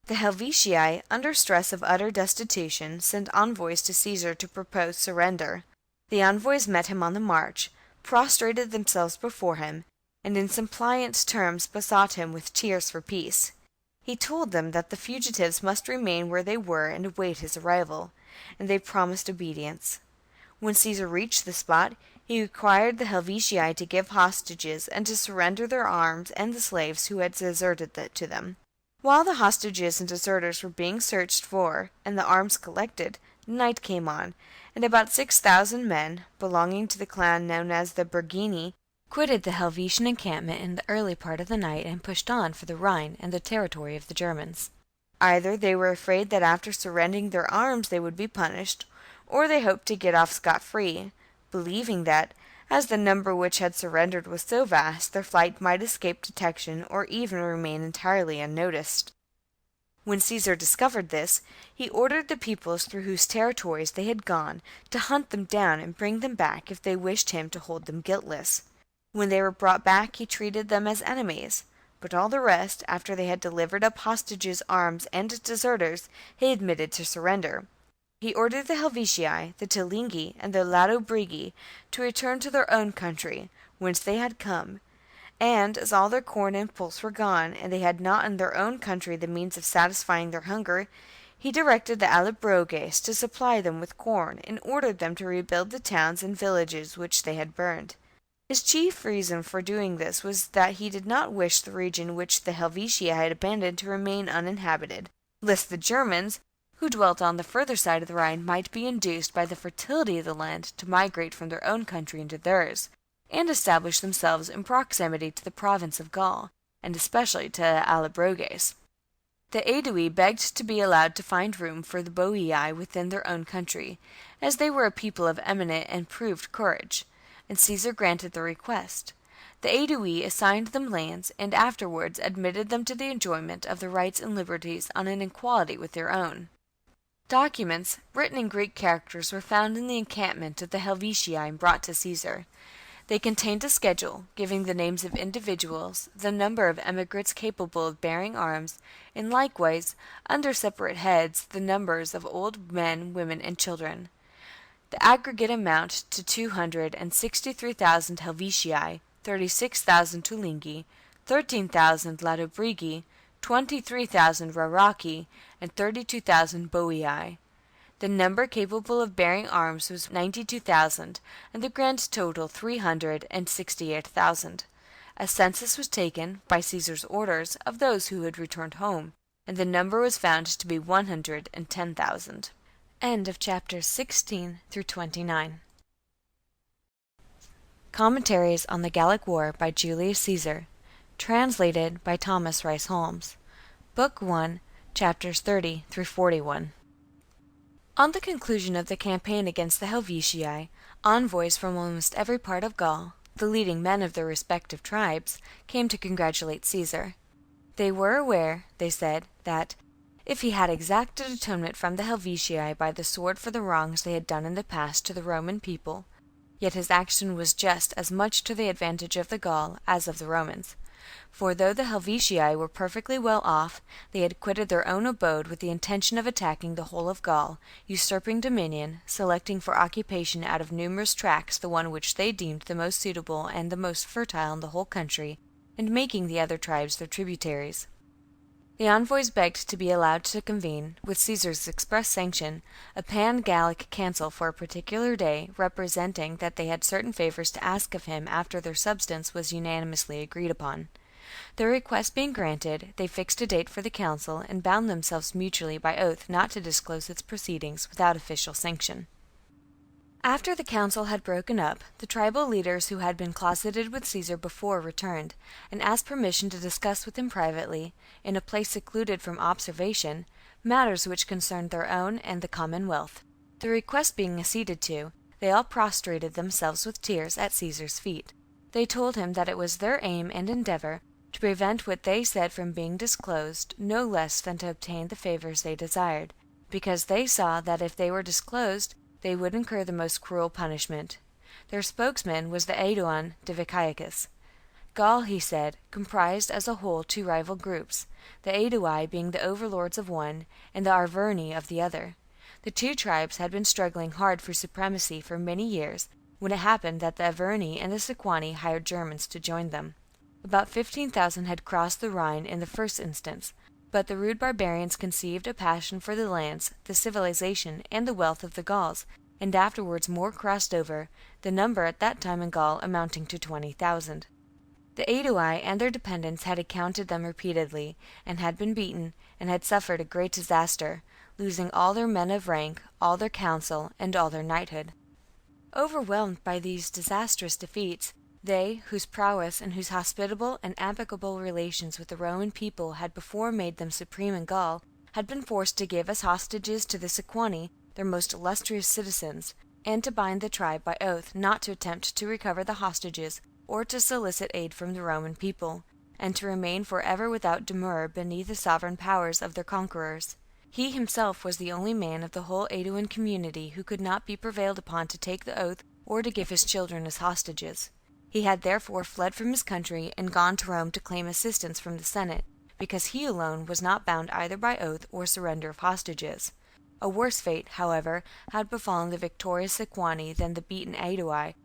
The Helvetii, under stress of utter destitution, sent envoys to Caesar to propose surrender. The envoys met him on the march, prostrated themselves before him, and in some pliant terms besought him with tears for peace. He told them that the fugitives must remain where they were and await his arrival, and they promised obedience. When Caesar reached the spot, he required the Helvetii to give hostages and to surrender their arms and the slaves who had deserted to them. While the hostages and deserters were being searched for and the arms collected, night came on, and about 6,000 men, belonging to the clan known as the Bergini, quitted the Helvetian encampment in the early part of the night and pushed on for the Rhine and the territory of the Germans. Either they were afraid that after surrendering their arms they would be punished, or they hoped to get off scot-free, believing that, as the number which had surrendered was so vast, their flight might escape detection or even remain entirely unnoticed. When Caesar discovered this, he ordered the peoples through whose territories they had gone to hunt them down and bring them back if they wished him to hold them guiltless. When they were brought back he treated them as enemies, but all the rest, after they had delivered up hostages, arms, and deserters, he admitted to surrender. He ordered the Helvetii, the Tilingi, and the Ladobrigi to return to their own country, whence they had come, and, as all their corn and pulse were gone, and they had not in their own country the means of satisfying their hunger, he directed the Allobroges to supply them with corn, and ordered them to rebuild the towns and villages which they had burned. His chief reason for doing this was that he did not wish the region which the Helvetii had abandoned to remain uninhabited, lest the Germans, who dwelt on the further side of the Rhine, might be induced by the fertility of the land to migrate from their own country into theirs, and establish themselves in proximity to the province of Gaul, and especially to Allobroges. The Aedui begged to be allowed to find room for the Boii within their own country, as they were a people of eminent and proved courage, and Caesar granted the request. The Aedui assigned them lands, and afterwards admitted them to the enjoyment of the rights and liberties on an equality with their own. Documents, written in Greek characters, were found in the encampment of the Helvetii and brought to Caesar. They contained a schedule, giving the names of individuals, the number of emigrants capable of bearing arms, and likewise, under separate heads, the numbers of old men, women, and children. The aggregate amount to 263,000 Helvetii, 36,000 Tulingi, 13,000 Ladobrigi, 23,000 Raraki, and 32,000 Boii. The number capable of bearing arms was 92,000, and the grand total 368,000. A census was taken, by Caesar's orders, of those who had returned home, and the number was found to be 110,000. End of chapters 16 through 29. Commentaries on the Gallic War by Julius Caesar. Translated by Thomas Rice Holmes. Book 1, chapters 30 through 41. On the conclusion of the campaign against the Helvetii, envoys from almost every part of Gaul, the leading men of their respective tribes, came to congratulate Caesar. They were aware, they said, that if he had exacted atonement from the Helvetii by the sword for the wrongs they had done in the past to the Roman people, yet his action was just as much to the advantage of the Gaul as of the Romans. For though the Helvetii were perfectly well off, they had quitted their own abode with the intention of attacking the whole of Gaul, usurping dominion, selecting for occupation out of numerous tracts the one which they deemed the most suitable and the most fertile in the whole country, and making the other tribes their tributaries. The envoys begged to be allowed to convene, with Caesar's express sanction, a pan-Gallic council for a particular day, representing that they had certain favours to ask of him after their substance was unanimously agreed upon. Their request being granted, they fixed a date for the council, and bound themselves mutually by oath not to disclose its proceedings without official sanction. After the council had broken up, the tribal leaders who had been closeted with Caesar before returned, and asked permission to discuss with him privately, in a place secluded from observation, matters which concerned their own and the commonwealth. The request being acceded to, they all prostrated themselves with tears at Caesar's feet. They told him that it was their aim and endeavour to prevent what they said from being disclosed, no less than to obtain the favours they desired, because they saw that if they were disclosed, they would incur the most cruel punishment. Their spokesman was the Aeduan Diviciacus. Gaul, he said, comprised as a whole two rival groups, the Aedui being the overlords of one, and the Arverni of the other. The two tribes had been struggling hard for supremacy for many years, when it happened that the Arverni and the Sequani hired Germans to join them. About 15,000 had crossed the Rhine in the first instance, but the rude barbarians conceived a passion for the lands, the civilization, and the wealth of the Gauls, and afterwards more crossed over, the number at that time in Gaul amounting to 20,000. The Aedui and their dependents had encountered them repeatedly, and had been beaten, and had suffered a great disaster, losing all their men of rank, all their council, and all their knighthood. Overwhelmed by these disastrous defeats, they, whose prowess and whose hospitable and amicable relations with the Roman people had before made them supreme in Gaul, had been forced to give as hostages to the Sequani their most illustrious citizens, and to bind the tribe by oath not to attempt to recover the hostages or to solicit aid from the Roman people, and to remain for ever without demur beneath the sovereign powers of their conquerors. He himself was the only man of the whole Aeduan community who could not be prevailed upon to take the oath or to give his children as hostages. He had therefore fled from his country and gone to Rome to claim assistance from the Senate, because he alone was not bound either by oath or surrender of hostages. A worse fate, however, had befallen the victorious Sequani than the beaten Aedui,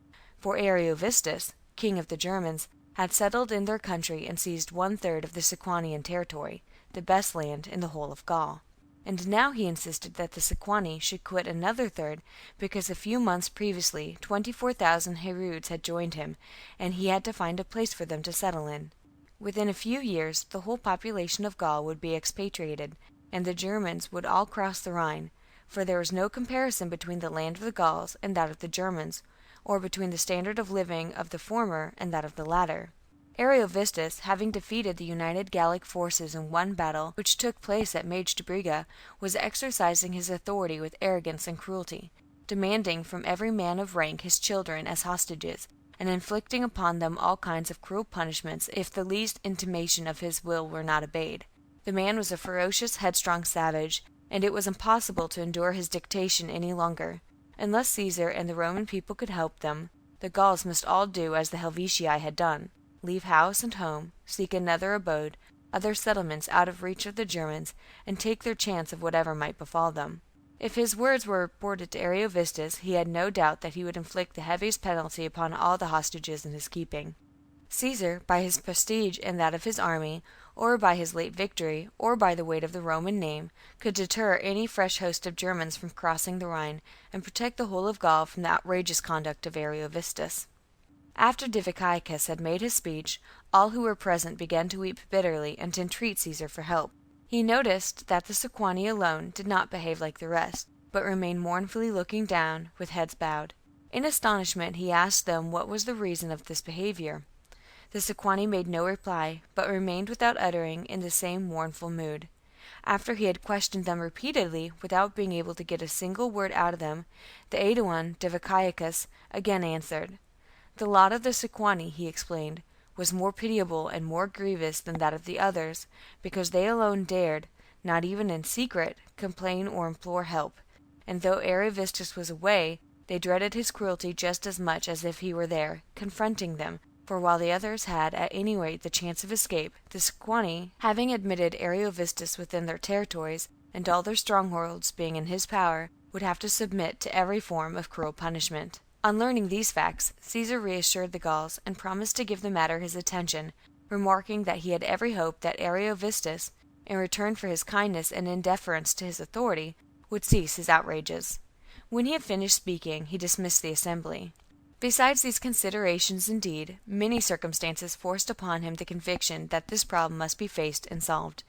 for Ariovistus, king of the Germans, had settled in their country and seized 1/3 of the Sequanian territory, the best land in the whole of Gaul. And now he insisted that the Sequani should quit another third, because a few months previously 24,000 Herudes had joined him, and he had to find a place for them to settle in. Within a few years the whole population of Gaul would be expatriated, and the Germans would all cross the Rhine, for there was no comparison between the land of the Gauls and that of the Germans, or between the standard of living of the former and that of the latter. Ariovistus, having defeated the united Gallic forces in one battle which took place at Magdeburg, was exercising his authority with arrogance and cruelty, demanding from every man of rank his children as hostages, and inflicting upon them all kinds of cruel punishments if the least intimation of his will were not obeyed. The man was a ferocious, headstrong savage, and it was impossible to endure his dictation any longer. Unless Caesar and the Roman people could help them, the Gauls must all do as the Helvetii had done, leave house and home, seek another abode, other settlements out of reach of the Germans, and take their chance of whatever might befall them. If his words were reported to Ariovistus, he had no doubt that he would inflict the heaviest penalty upon all the hostages in his keeping. Caesar, by his prestige and that of his army, or by his late victory, or by the weight of the Roman name, could deter any fresh host of Germans from crossing the Rhine, and protect the whole of Gaul from the outrageous conduct of Ariovistus. After Diviciacus had made his speech, all who were present began to weep bitterly and to entreat Caesar for help. He noticed that the Sequani alone did not behave like the rest, but remained mournfully looking down, with heads bowed. In astonishment he asked them what was the reason of this behaviour. The Sequani made no reply, but remained without uttering in the same mournful mood. After he had questioned them repeatedly, without being able to get a single word out of them, the Aeduan Diviciacus again answered. The lot of the Sequani, he explained, was more pitiable and more grievous than that of the others, because they alone dared, not even in secret, complain or implore help, and though Ariovistus was away, they dreaded his cruelty just as much as if he were there, confronting them, for while the others had at any rate the chance of escape, the Sequani, having admitted Ariovistus within their territories, and all their strongholds being in his power, would have to submit to every form of cruel punishment. On learning these facts, Caesar reassured the Gauls, and promised to give the matter his attention, remarking that he had every hope that Ariovistus, in return for his kindness and in deference to his authority, would cease his outrages. When he had finished speaking, he dismissed the assembly. Besides these considerations, indeed, many circumstances forced upon him the conviction that this problem must be faced and solved.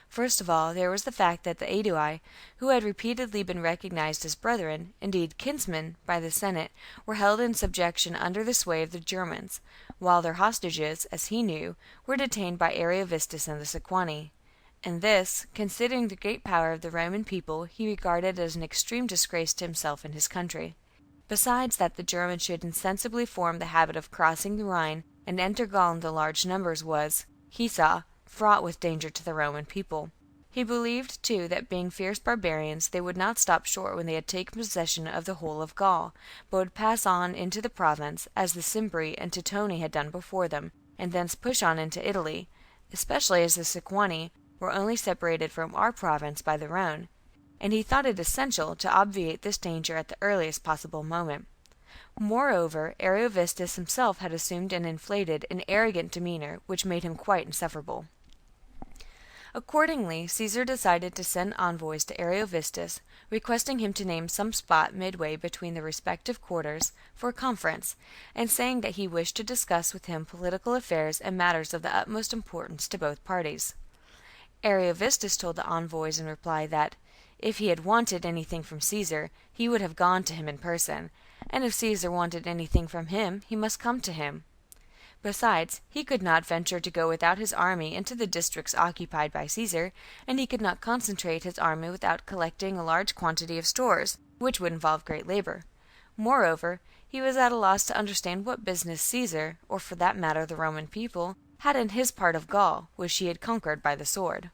First of all, there was the fact that the Aedui, who had repeatedly been recognized as brethren, indeed kinsmen, by the Senate, were held in subjection under the sway of the Germans, while their hostages, as he knew, were detained by Ariovistus and the Sequani. And this, considering the great power of the Roman people, he regarded as an extreme disgrace to himself and his country. Besides that the Germans should insensibly form the habit of crossing the Rhine and enter Gaul in the large numbers was, he saw, fraught with danger to the Roman people. He believed, too, that being fierce barbarians, they would not stop short when they had taken possession of the whole of Gaul, but would pass on into the province, as the Cimbri and Teutoni had done before them, and thence push on into Italy, especially as the Sequani were only separated from our province by the Rhone, and he thought it essential to obviate this danger at the earliest possible moment. Moreover, Ariovistus himself had assumed an inflated and arrogant demeanour, which made him quite insufferable. Accordingly, Caesar decided to send envoys to Ariovistus, requesting him to name some spot midway between the respective quarters for a conference, and saying that he wished to discuss with him political affairs and matters of the utmost importance to both parties. Ariovistus told the envoys in reply that, if he had wanted anything from Caesar, he would have gone to him in person, and if Caesar wanted anything from him, he must come to him. Besides, he could not venture to go without his army into the districts occupied by Caesar, and he could not concentrate his army without collecting a large quantity of stores, which would involve great labour. Moreover, he was at a loss to understand what business Caesar, or for that matter the Roman people, had in his part of Gaul, which he had conquered by the sword.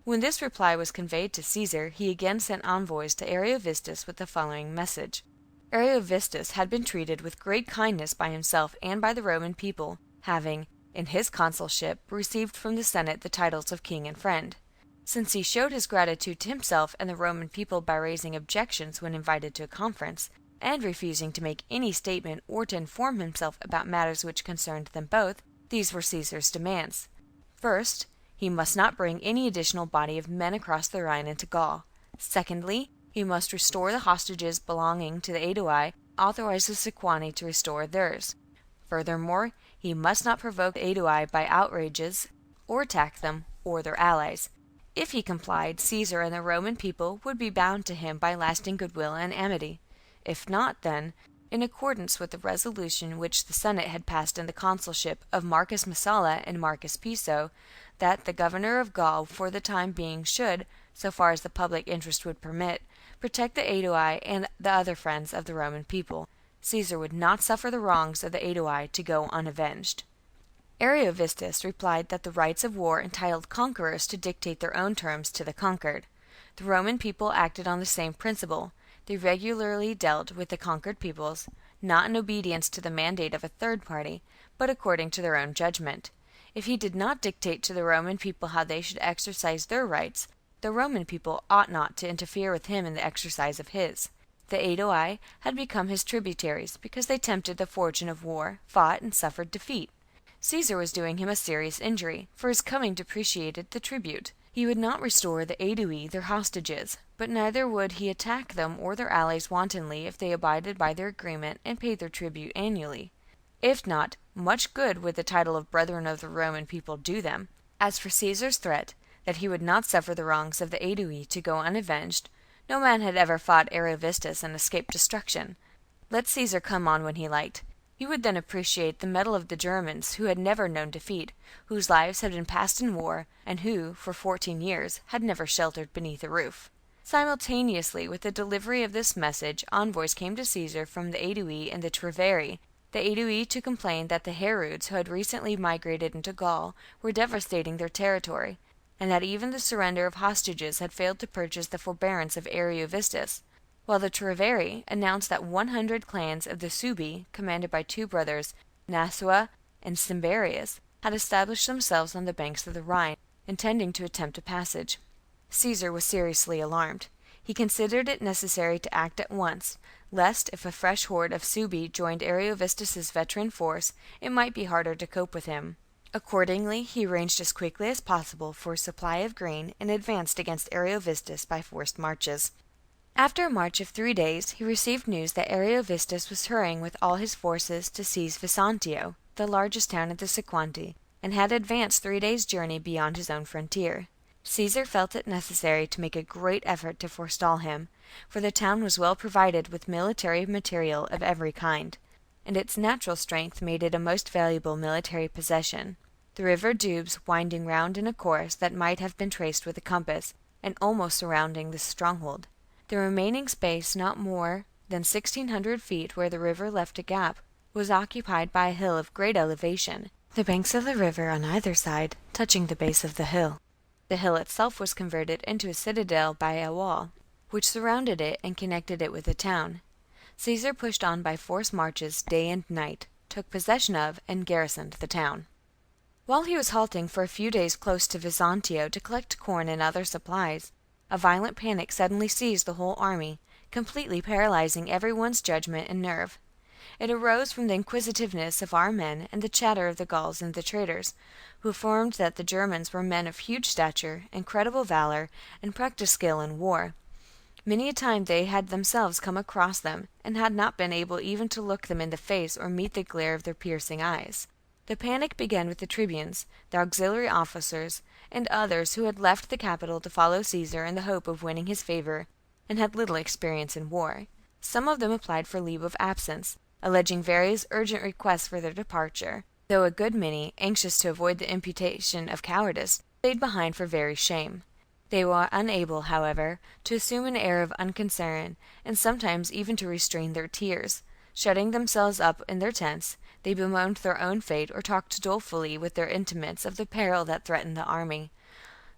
When this reply was conveyed to Caesar, he again sent envoys to Ariovistus with the following message. Ariovistus had been treated with great kindness by himself and by the Roman people, having, in his consulship, received from the Senate the titles of king and friend. Since he showed his gratitude to himself and the Roman people by raising objections when invited to a conference, and refusing to make any statement or to inform himself about matters which concerned them both, these were Caesar's demands. First, he must not bring any additional body of men across the Rhine into Gaul. Secondly, he must restore the hostages belonging to the Aedui, authorize the Sequani to restore theirs. Furthermore, he must not provoke the Aedui by outrages, or attack them, or their allies. If he complied, Caesar and the Roman people would be bound to him by lasting goodwill and amity. If not, then, in accordance with the resolution which the Senate had passed in the consulship of Marcus Messala and Marcus Piso, that the governor of Gaul for the time being should, so far as the public interest would permit, protect the Aedui and the other friends of the Roman people, Caesar would not suffer the wrongs of the Aedui to go unavenged. Ariovistus replied that the rights of war entitled conquerors to dictate their own terms to the conquered. The Roman people acted on the same principle. They regularly dealt with the conquered peoples, not in obedience to the mandate of a third party, but according to their own judgment. If he did not dictate to the Roman people how they should exercise their rights, the Roman people ought not to interfere with him in the exercise of his. The Aedui had become his tributaries because they tempted the fortune of war, fought, and suffered defeat. Caesar was doing him a serious injury, for his coming depreciated the tribute. He would not restore the Aedui their hostages, but neither would he attack them or their allies wantonly if they abided by their agreement and paid their tribute annually. If not, much good would the title of Brethren of the Roman people do them. As for Caesar's threat, that he would not suffer the wrongs of the Aedui to go unavenged, no man had ever fought Ariovistus and escaped destruction. Let Caesar come on when he liked. He would then appreciate the mettle of the Germans who had never known defeat, whose lives had been passed in war, and who, for 14 years, had never sheltered beneath a roof. Simultaneously with the delivery of this message, envoys came to Caesar from the Aedui and the Treveri, the Aedui to complain that the Harudes, who had recently migrated into Gaul, were devastating their territory, and that even the surrender of hostages had failed to purchase the forbearance of Ariovistus, while the Treveri announced that 100 clans of the Suebi, commanded by two brothers, Nasua and Symbarius, had established themselves on the banks of the Rhine, intending to attempt a passage. Caesar was seriously alarmed. He considered it necessary to act at once, lest if a fresh horde of Suebi joined Ariovistus's veteran force, it might be harder to cope with him. Accordingly, he arranged as quickly as possible for a supply of grain and advanced against Ariovistus by forced marches. After a march of 3 days, he received news that Ariovistus was hurrying with all his forces to seize Vesontio, the largest town of the Sequanti, and had advanced 3 days' journey beyond his own frontier. Caesar felt it necessary to make a great effort to forestall him, for the town was well provided with military material of every kind, and its natural strength made it a most valuable military possession. The river Doubs winding round in a course that might have been traced with a compass, and almost surrounding the stronghold. The remaining space, not more than 1,600 feet where the river left a gap, was occupied by a hill of great elevation, the banks of the river on either side touching the base of the hill. The hill itself was converted into a citadel by a wall, which surrounded it and connected it with the town. Caesar pushed on by forced marches day and night, took possession of, and garrisoned the town. While he was halting for a few days close to Vesontio to collect corn and other supplies, a violent panic suddenly seized the whole army, completely paralyzing everyone's judgment and nerve. It arose from the inquisitiveness of our men and the chatter of the Gauls and the traders, who affirmed that the Germans were men of huge stature, incredible valor, and practiced skill in war. Many a time they had themselves come across them, and had not been able even to look them in the face or meet the glare of their piercing eyes. The panic began with the tribunes, the auxiliary officers, and others who had left the capital to follow Caesar in the hope of winning his favour, and had little experience in war. Some of them applied for leave of absence, alleging various urgent requests for their departure, though a good many, anxious to avoid the imputation of cowardice, stayed behind for very shame. They were unable, however, to assume an air of unconcern, and sometimes even to restrain their tears. Shutting themselves up in their tents, they bemoaned their own fate or talked dolefully with their intimates of the peril that threatened the army.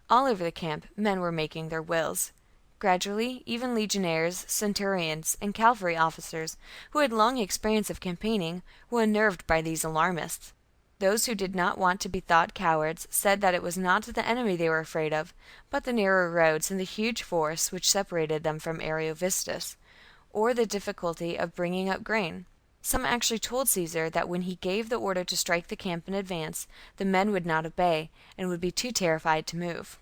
All over the camp men were making their wills. Gradually, even legionaries, centurions, and cavalry officers, who had long experience of campaigning, were unnerved by these alarmists. Those who did not want to be thought cowards said that it was not the enemy they were afraid of, but the narrow roads and the huge forests which separated them from Ariovistus, or the difficulty of bringing up grain. Some actually told Caesar that when he gave the order to strike the camp in advance, the men would not obey, and would be too terrified to move.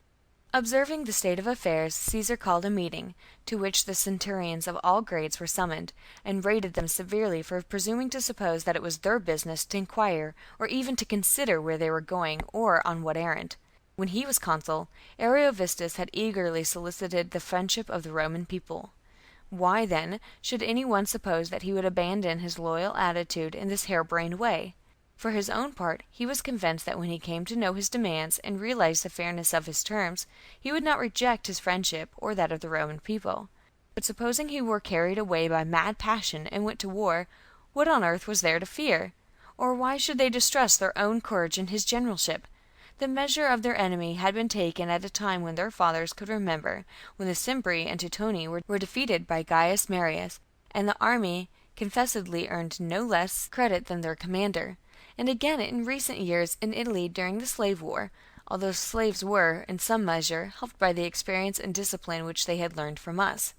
Observing the state of affairs, Caesar called a meeting, to which the centurions of all grades were summoned, and rated them severely for presuming to suppose that it was their business to inquire or even to consider where they were going or on what errand. When he was consul, Ariovistus had eagerly solicited the friendship of the Roman people. Why, then, should any one suppose that he would abandon his loyal attitude in this harebrained way? For his own part, he was convinced that when he came to know his demands and realized the fairness of his terms, he would not reject his friendship or that of the Roman people. But supposing he were carried away by mad passion and went to war, what on earth was there to fear? Or why should they distrust their own courage and his generalship? The measure of their enemy had been taken at a time when their fathers could remember, when the Cimbri and Teutoni were defeated by Gaius Marius, and the army confessedly earned no less credit than their commander. And again in recent years in Italy during the slave war, although slaves were, in some measure, helped by the experience and discipline which they had learned from us.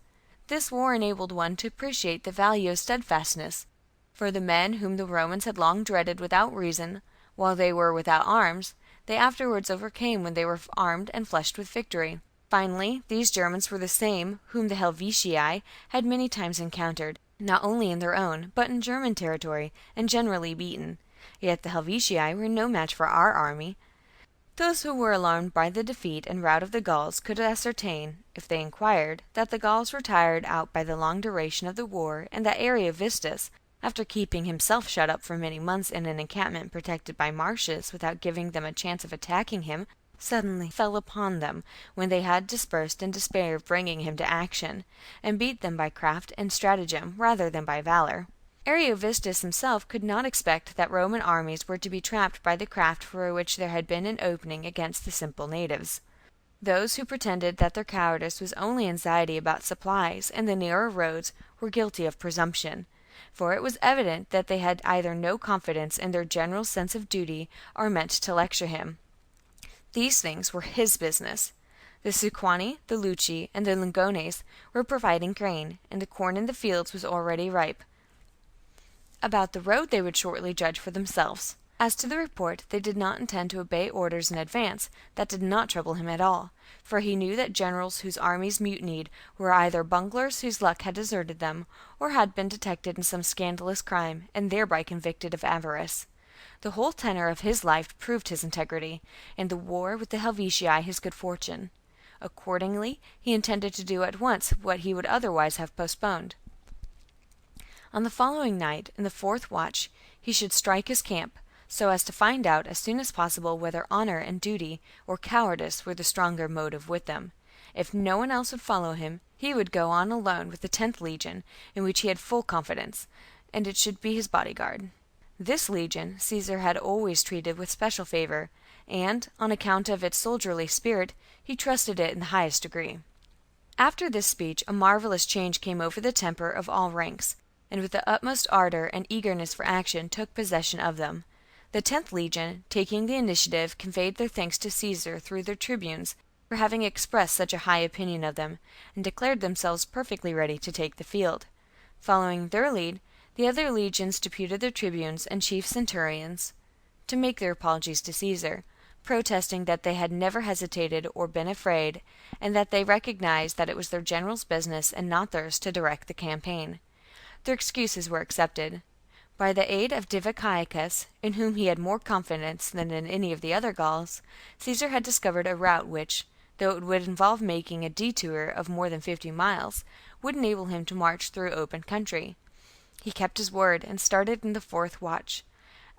This war enabled one to appreciate the value of steadfastness, for the men whom the Romans had long dreaded without reason, while they were without arms, they afterwards overcame when they were armed and flushed with victory. Finally, these Germans were the same whom the Helvetii had many times encountered, not only in their own, but in German territory, and generally beaten. Yet the Helvetii were no match for our army. Those who were alarmed by the defeat and rout of the Gauls could ascertain, if they inquired, that the Gauls were tired out by the long duration of the war, and that Ariovistus, After keeping himself shut up for many months in an encampment protected by marshes without giving them a chance of attacking him, suddenly fell upon them when they had dispersed in despair of bringing him to action, and beat them by craft and stratagem rather than by valor. Ariovistus himself could not expect that Roman armies were to be trapped by the craft for which there had been an opening against the simple natives. Those who pretended that their cowardice was only anxiety about supplies and the nearer roads were guilty of presumption, for it was evident that they had either no confidence in their general's sense of duty or meant to lecture him. These things were his business. The Sequani, the Luci, and the Lingones were providing grain, and the corn in the fields was already ripe. About the road they would shortly judge for themselves. As to the report, they did not intend to obey orders in advance, that did not trouble him at all, for he knew that generals whose armies mutinied were either bunglers whose luck had deserted them, or had been detected in some scandalous crime, and thereby convicted of avarice. The whole tenor of his life proved his integrity, and the war with the Helvetii his good fortune. Accordingly, he intended to do at once what he would otherwise have postponed. On the following night, in the 4th watch, he should strike his camp, so as to find out as soon as possible whether honor and duty or cowardice were the stronger motive with them. If no one else would follow him, he would go on alone with the 10th legion, in which he had full confidence, and it should be his bodyguard. This legion Caesar had always treated with special favor, and, on account of its soldierly spirit, he trusted it in the highest degree. After this speech a marvelous change came over the temper of all ranks, and with the utmost ardor and eagerness for action took possession of them. The 10th legion, taking the initiative, conveyed their thanks to Caesar through their tribunes for having expressed such a high opinion of them, and declared themselves perfectly ready to take the field. Following their lead, the other legions deputed their tribunes and chief centurions to make their apologies to Caesar, protesting that they had never hesitated or been afraid, and that they recognized that it was their general's business and not theirs to direct the campaign. Their excuses were accepted. By the aid of Diviciacus, in whom he had more confidence than in any of the other Gauls, Caesar had discovered a route which, though it would involve making a detour of more than 50 miles, would enable him to march through open country. He kept his word and started in the 4th watch.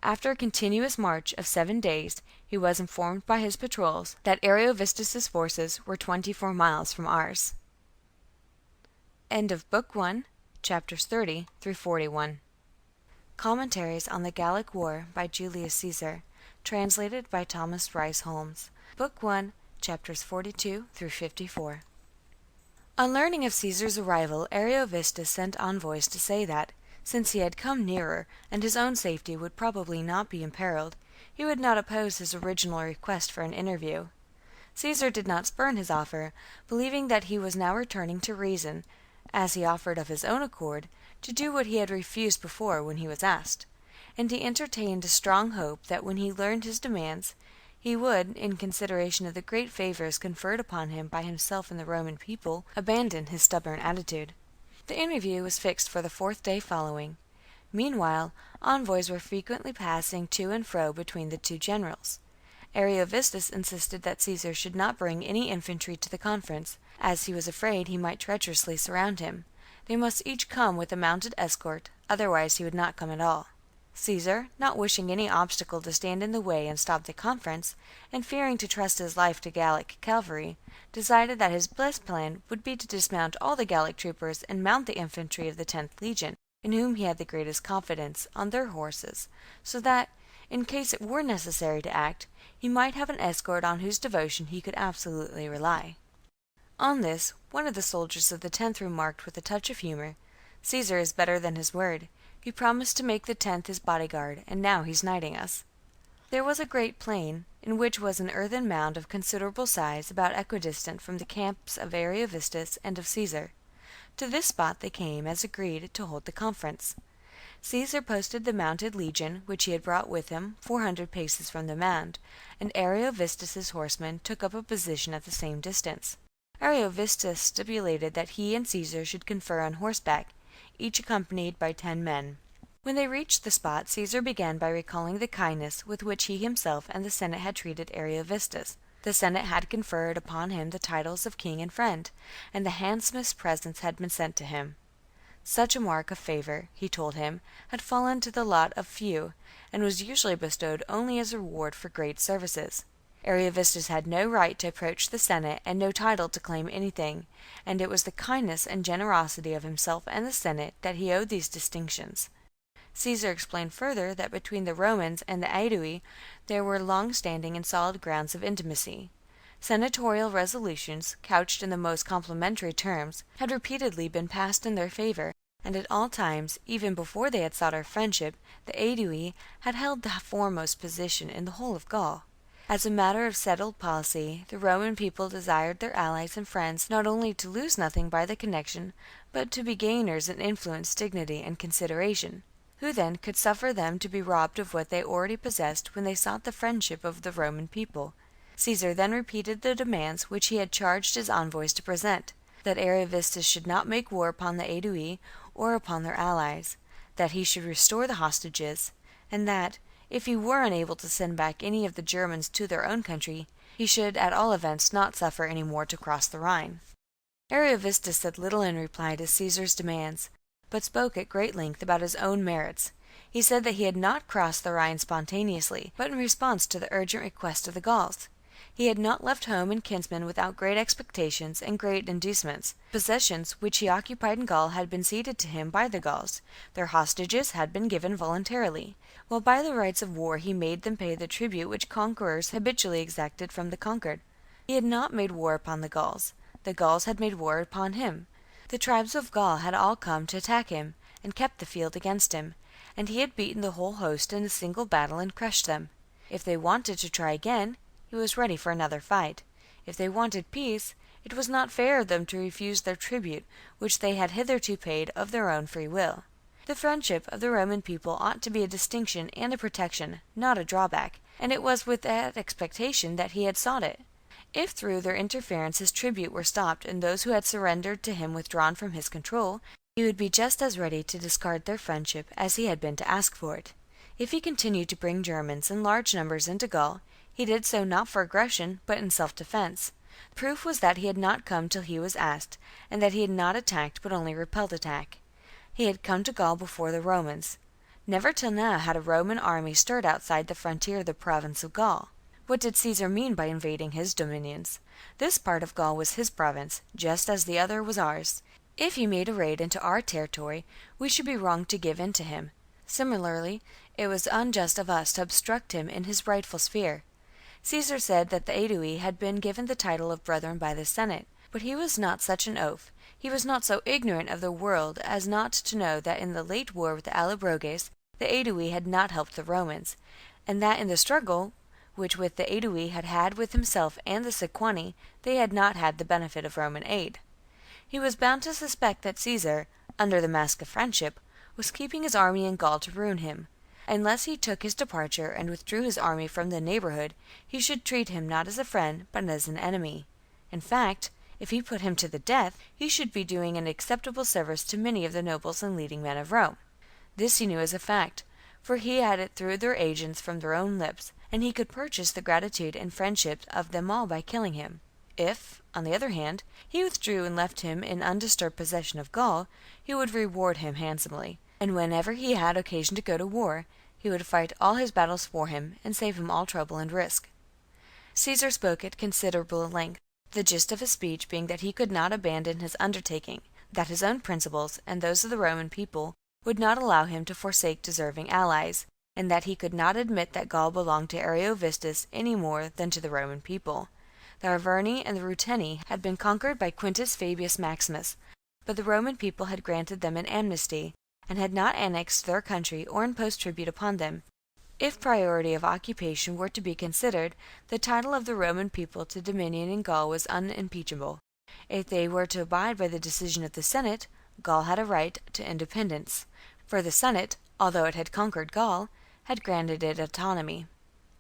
After a continuous march of 7 days, he was informed by his patrols that Ariovistus's forces were 24 miles from Ars. End of Book 1, chapters 30 through 41. Commentaries on the Gallic War by Julius Caesar, translated by Thomas Rice Holmes. Book 1, chapters 42 through 54. On learning of Caesar's arrival, Ariovistus sent envoys to say that, since he had come nearer, and his own safety would probably not be imperiled, he would not oppose his original request for an interview. Caesar did not spurn his offer, believing that he was now returning to reason, as he offered of his own accord to do what he had refused before when he was asked, and he entertained a strong hope that when he learned his demands, he would, in consideration of the great favors conferred upon him by himself and the Roman people, abandon his stubborn attitude. The interview was fixed for the 4th day following. Meanwhile, envoys were frequently passing to and fro between the two generals. Ariovistus insisted that Caesar should not bring any infantry to the conference, as he was afraid he might treacherously surround him. They must each come with a mounted escort, otherwise he would not come at all. Caesar, not wishing any obstacle to stand in the way and stop the conference, and fearing to trust his life to Gallic cavalry, decided that his best plan would be to dismount all the Gallic troopers and mount the infantry of the 10th legion, in whom he had the greatest confidence, on their horses, so that, in case it were necessary to act, he might have an escort on whose devotion he could absolutely rely. On this, one of the soldiers of the 10th remarked with a touch of humor, "Caesar is better than his word. He promised to make the 10th his bodyguard, and now he's knighting us." There was a great plain, in which was an earthen mound of considerable size, about equidistant from the camps of Ariovistus and of Caesar. To this spot they came, as agreed, to hold the conference. Caesar posted the mounted legion, which he had brought with him, 400 paces from the mound, and Ariovistus's horsemen took up a position at the same distance. Ariovistus stipulated that he and Caesar should confer on horseback, each accompanied by 10 men. When they reached the spot, Caesar began by recalling the kindness with which he himself and the Senate had treated Ariovistus. The Senate had conferred upon him the titles of king and friend, and the handsomest presents had been sent to him. Such a mark of favor, he told him, had fallen to the lot of few, and was usually bestowed only as a reward for great services. Ariovistus had no right to approach the Senate and no title to claim anything, and it was the kindness and generosity of himself and the Senate that he owed these distinctions. Caesar explained further that between the Romans and the Aedui there were long-standing and solid grounds of intimacy. Senatorial resolutions, couched in the most complimentary terms, had repeatedly been passed in their favor, and at all times, even before they had sought our friendship, the Aedui had held the foremost position in the whole of Gaul. As a matter of settled policy, the Roman people desired their allies and friends not only to lose nothing by the connection, but to be gainers in influence, dignity, and consideration. Who then could suffer them to be robbed of what they already possessed when they sought the friendship of the Roman people? Caesar then repeated the demands which he had charged his envoys to present: that Ariovistus should not make war upon the Aedui or upon their allies, that he should restore the hostages, and that, if he were unable to send back any of the Germans to their own country, he should at all events not suffer any more to cross the Rhine. Ariovistus said little in reply to Caesar's demands, but spoke at great length about his own merits. He said that he had not crossed the Rhine spontaneously, but in response to the urgent request of the Gauls. He had not left home and kinsmen without great expectations and great inducements. Possessions which he occupied in Gaul had been ceded to him by the Gauls, their hostages had been given voluntarily, while by the rights of war he made them pay the tribute which conquerors habitually exacted from the conquered. He had not made war upon the Gauls had made war upon him. The tribes of Gaul had all come to attack him, and kept the field against him, and he had beaten the whole host in a single battle and crushed them. If they wanted to try again, he was ready for another fight. If they wanted peace, it was not fair of them to refuse their tribute, which they had hitherto paid of their own free will. The friendship of the Roman people ought to be a distinction and a protection, not a drawback, and it was with that expectation that he had sought it. If through their interference his tribute were stopped and those who had surrendered to him withdrawn from his control, he would be just as ready to discard their friendship as he had been to ask for it. If he continued to bring Germans in large numbers into Gaul, he did so not for aggression, but in self-defense. The proof was that he had not come till he was asked, and that he had not attacked but only repelled attack. He had come to Gaul before the Romans. Never till now had a Roman army stirred outside the frontier of the province of Gaul. What did Caesar mean by invading his dominions? This part of Gaul was his province, just as the other was ours. If he made a raid into our territory, we should be wrong to give in to him. Similarly, it was unjust of us to obstruct him in his rightful sphere. Caesar said that the Aedui had been given the title of brethren by the Senate, but he was not such an oaf. He was not so ignorant of the world as not to know that in the late war with the Allobroges, the Aedui had not helped the Romans, and that in the struggle which with the Aedui had had with himself and the Sequani, they had not had the benefit of Roman aid. He was bound to suspect that Caesar, under the mask of friendship, was keeping his army in Gaul to ruin him. Unless he took his departure and withdrew his army from the neighbourhood, he should treat him not as a friend, but as an enemy. In fact, if he put him to the death, he should be doing an acceptable service to many of the nobles and leading men of Rome. This he knew as a fact, for he had it through their agents from their own lips, and he could purchase the gratitude and friendship of them all by killing him. If, on the other hand, he withdrew and left him in undisturbed possession of Gaul, he would reward him handsomely, and whenever he had occasion to go to war, he would fight all his battles for him, and save him all trouble and risk. Caesar spoke at considerable length, the gist of his speech being that he could not abandon his undertaking, that his own principles, and those of the Roman people, would not allow him to forsake deserving allies, and that he could not admit that Gaul belonged to Ariovistus any more than to the Roman people. The Arverni and the Ruteni had been conquered by Quintus Fabius Maximus, but the Roman people had granted them an amnesty, and had not annexed their country or imposed tribute upon them. If priority of occupation were to be considered, the title of the Roman people to dominion in Gaul was unimpeachable. If they were to abide by the decision of the Senate, Gaul had a right to independence, for the Senate, although it had conquered Gaul, had granted it autonomy.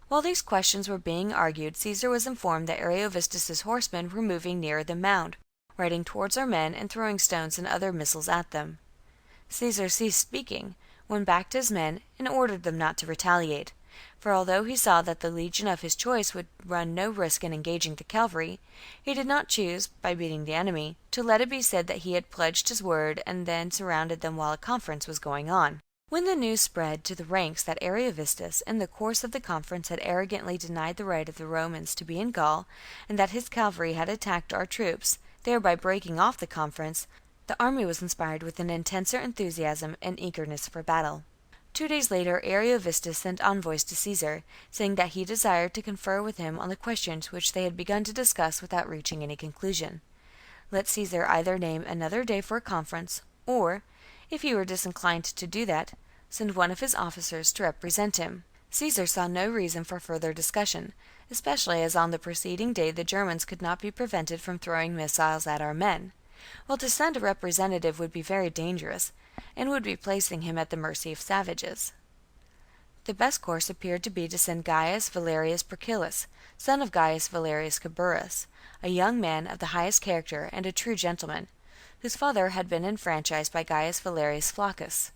While these questions were being argued, Caesar was informed that Ariovistus's horsemen were moving nearer the mound, riding towards our men and throwing stones and other missiles at them. Caesar ceased speaking, went back to his men, and ordered them not to retaliate. for although he saw that the legion of his choice would run no risk in engaging the cavalry, he did not choose, by beating the enemy, to let it be said that he had pledged his word and then surrounded them while a conference was going on. When the news spread to the ranks that Ariovistus in the course of the conference had arrogantly denied the right of the Romans to be in Gaul, and that his cavalry had attacked our troops, thereby breaking off the conference, the army was inspired with an intenser enthusiasm and eagerness for battle. 2 days later Ariovistus sent envoys to Caesar, saying that he desired to confer with him on the questions which they had begun to discuss without reaching any conclusion. Let Caesar either name another day for a conference, or, if he were disinclined to do that, send one of his officers to represent him. Caesar saw no reason for further discussion, especially as on the preceding day the Germans could not be prevented from throwing missiles at our men, while to send a representative would be very dangerous, and would be placing him at the mercy of savages. The best course appeared to be to send Gaius Valerius Procillus, son of Gaius Valerius Caburus, a young man of the highest character and a true gentleman, whose father had been enfranchised by Gaius Valerius Flaccus.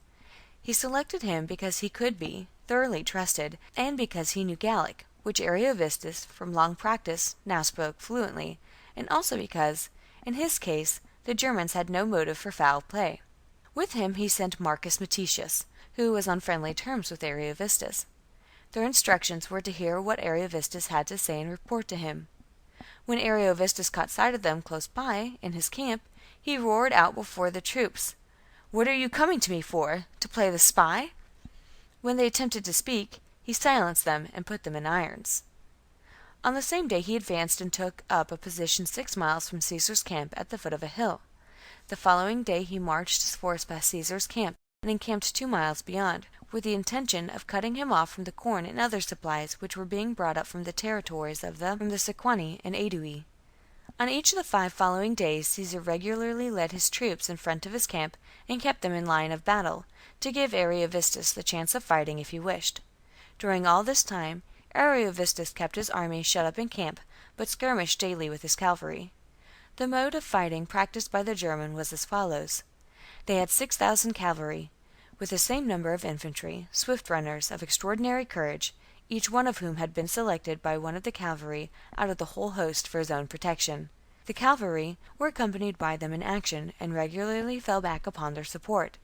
He selected him because he could be thoroughly trusted, and because he knew Gallic, which Ariovistus, from long practice, now spoke fluently, and also because, in his case, the Germans had no motive for foul play. With him he sent Marcus Metius, who was on friendly terms with Ariovistus. Their instructions were to hear what Ariovistus had to say and report to him. When Ariovistus caught sight of them close by, in his camp, he roared out before the troops, "What are you coming to me for? To play the spy?" When they attempted to speak, he silenced them and put them in irons. On the same day he advanced and took up a position 6 miles from Caesar's camp at the foot of a hill. The following day he marched his force past Caesar's camp and encamped 2 miles beyond, with the intention of cutting him off from the corn and other supplies which were being brought up from the territories of the Sequani and Aedui. On each of the 5 following days Caesar regularly led his troops in front of his camp and kept them in line of battle, to give Ariovistus the chance of fighting if he wished. During all this time Ariovistus kept his army shut up in camp, but skirmished daily with his cavalry. The mode of fighting practiced by the German was as follows. They had 6,000 cavalry, with the same number of infantry, swift runners, of extraordinary courage, each one of whom had been selected by one of the cavalry out of the whole host for his own protection. The cavalry were accompanied by them in action, and regularly fell back upon their support.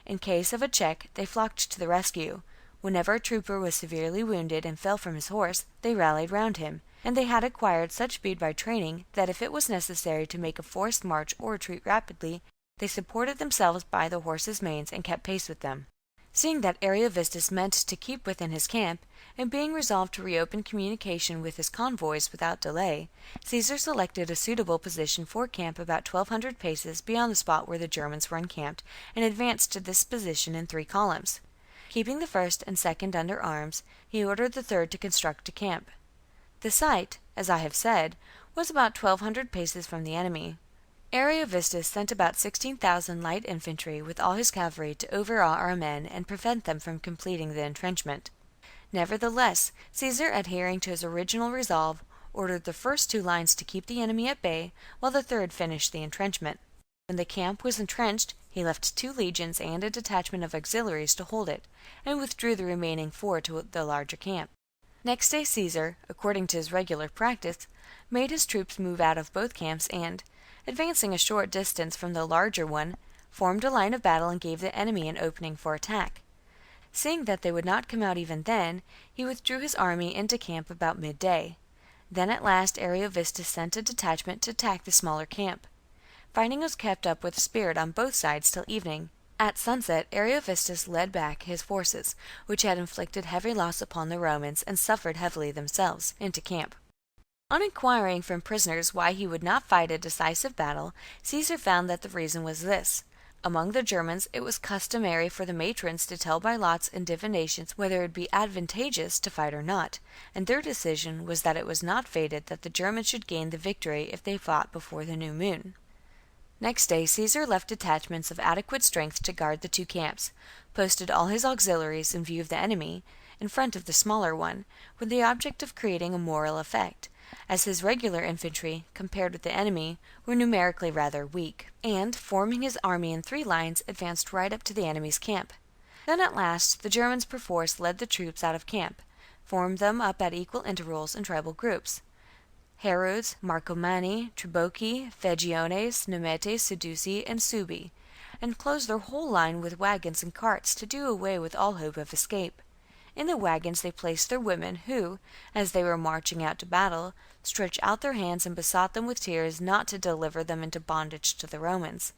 In case of a check, they flocked to the rescue. Whenever a trooper was severely wounded and fell from his horse, they rallied round him, and they had acquired such speed by training that if it was necessary to make a forced march or retreat rapidly, they supported themselves by the horses' manes and kept pace with them. Seeing that Ariovistus meant to keep within his camp, and being resolved to reopen communication with his convoys without delay, Caesar selected a suitable position for camp about 1,200 paces beyond the spot where the Germans were encamped, and advanced to this position in 3 columns. Keeping the first and second under arms, he ordered the third to construct a camp. The site, as I have said, was about 1,200 paces from the enemy. Ariovistus sent about 16,000 light infantry with all his cavalry to overawe our men and prevent them from completing the entrenchment. Nevertheless, Caesar, adhering to his original resolve, ordered the first 2 lines to keep the enemy at bay, while the third finished the entrenchment. When the camp was entrenched, he left 2 legions and a detachment of auxiliaries to hold it, and withdrew the remaining 4 to the larger camp. Next day Caesar, according to his regular practice, made his troops move out of both camps and, advancing a short distance from the larger one, formed a line of battle and gave the enemy an opening for attack. Seeing that they would not come out even then, he withdrew his army into camp about midday. Then at last Ariovistus sent a detachment to attack the smaller camp. Fighting was kept up with spirit on both sides till evening. At sunset Ariovistus led back his forces, which had inflicted heavy loss upon the Romans and suffered heavily themselves, into camp. On inquiring from prisoners why he would not fight a decisive battle, Caesar found that the reason was this. Among the Germans it was customary for the matrons to tell by lots and divinations whether it would be advantageous to fight or not, and their decision was that it was not fated that the Germans should gain the victory if they fought before the new moon. Next day Caesar left detachments of adequate strength to guard the 2 camps, posted all his auxiliaries in view of the enemy, in front of the smaller one, with the object of creating a moral effect, as his regular infantry, compared with the enemy, were numerically rather weak, and, forming his army in 3 lines, advanced right up to the enemy's camp. Then at last the Germans perforce led the troops out of camp, formed them up at equal intervals in tribal groups: Herodes, Marcomanni, Triboci, Vegiones, Nemetes, Seduci, and Suebi, and closed their whole line with wagons and carts to do away with all hope of escape. In the wagons they placed their women, who, as they were marching out to battle, stretched out their hands and besought them with tears not to deliver them into bondage to the Romans.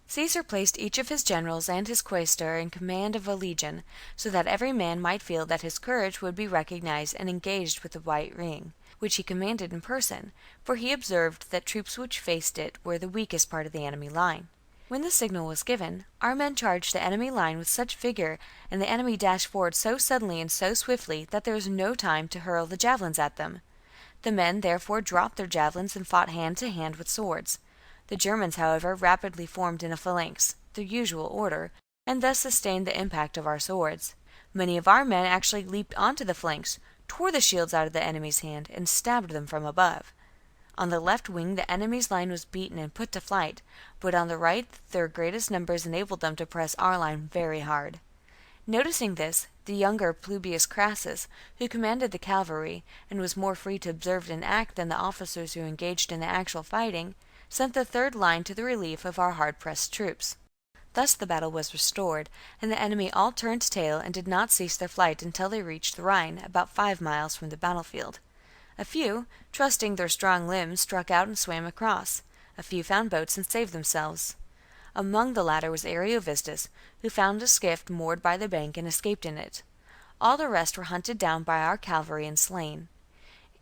Caesar placed each of his generals and his quaestor in command of a legion, so that every man might feel that his courage would be recognized and engaged with the White Ring, which he commanded in person, for he observed that troops which faced it were the weakest part of the enemy line. When the signal was given, our men charged the enemy line with such vigor, and the enemy dashed forward so suddenly and so swiftly that there was no time to hurl the javelins at them. The men therefore dropped their javelins and fought hand to hand with swords. The Germans, however, rapidly formed in a phalanx, their usual order, and thus sustained the impact of our swords. Many of our men actually leaped onto the flanks, tore the shields out of the enemy's hand, and stabbed them from above. On the left wing the enemy's line was beaten and put to flight, but on the right their greatest numbers enabled them to press our line very hard. Noticing this, the younger Publius Crassus, who commanded the cavalry, and was more free to observe and act than the officers who engaged in the actual fighting, sent the third line to the relief of our hard-pressed troops. Thus the battle was restored, and the enemy all turned tail and did not cease their flight until they reached the Rhine, about 5 miles from the battlefield. A few, trusting their strong limbs, struck out and swam across. A few found boats and saved themselves. Among the latter was Ariovistus, who found a skiff moored by the bank and escaped in it. All the rest were hunted down by our cavalry and slain.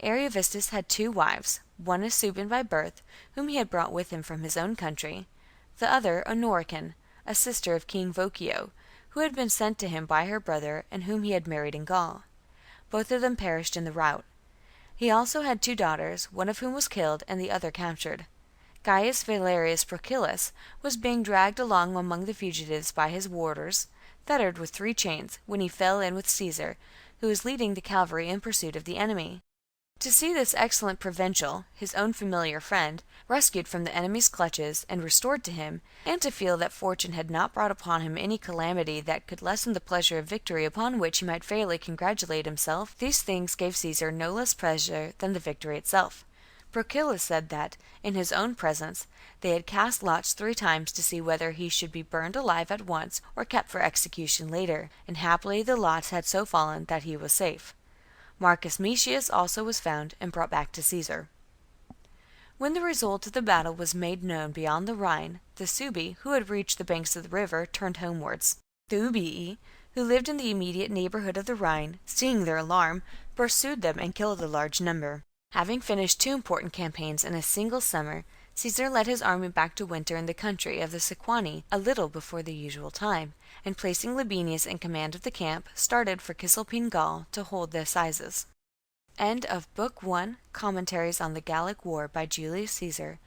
Ariovistus had 2 wives, one a Sueban by birth, whom he had brought with him from his own country, the other a Norican, a sister of King Voccio, who had been sent to him by her brother and whom he had married in Gaul. Both of them perished in the rout. He also had 2 daughters, one of whom was killed and the other captured. Gaius Valerius Procillus was being dragged along among the fugitives by his warders, fettered with 3 chains, when he fell in with Caesar, who was leading the cavalry in pursuit of the enemy. To see this excellent provincial, his own familiar friend, rescued from the enemy's clutches and restored to him, and to feel that fortune had not brought upon him any calamity that could lessen the pleasure of victory upon which he might fairly congratulate himself, these things gave Caesar no less pleasure than the victory itself. Procillus said that, in his own presence, they had cast lots 3 times to see whether he should be burned alive at once or kept for execution later, and happily the lots had so fallen that he was safe. Marcus Metius also was found and brought back to Caesar. When the result of the battle was made known beyond the Rhine, the Suebi, who had reached the banks of the river, turned homewards. The Ubii, who lived in the immediate neighbourhood of the Rhine, seeing their alarm, pursued them and killed a large number. Having finished 2 important campaigns in a single summer, Caesar led his army back to winter in the country of the Sequani a little before the usual time, and placing Labienus in command of the camp, started for Cisalpine Gaul to hold the assizes. End of Book 1, Commentaries on the Gallic War by Julius Caesar,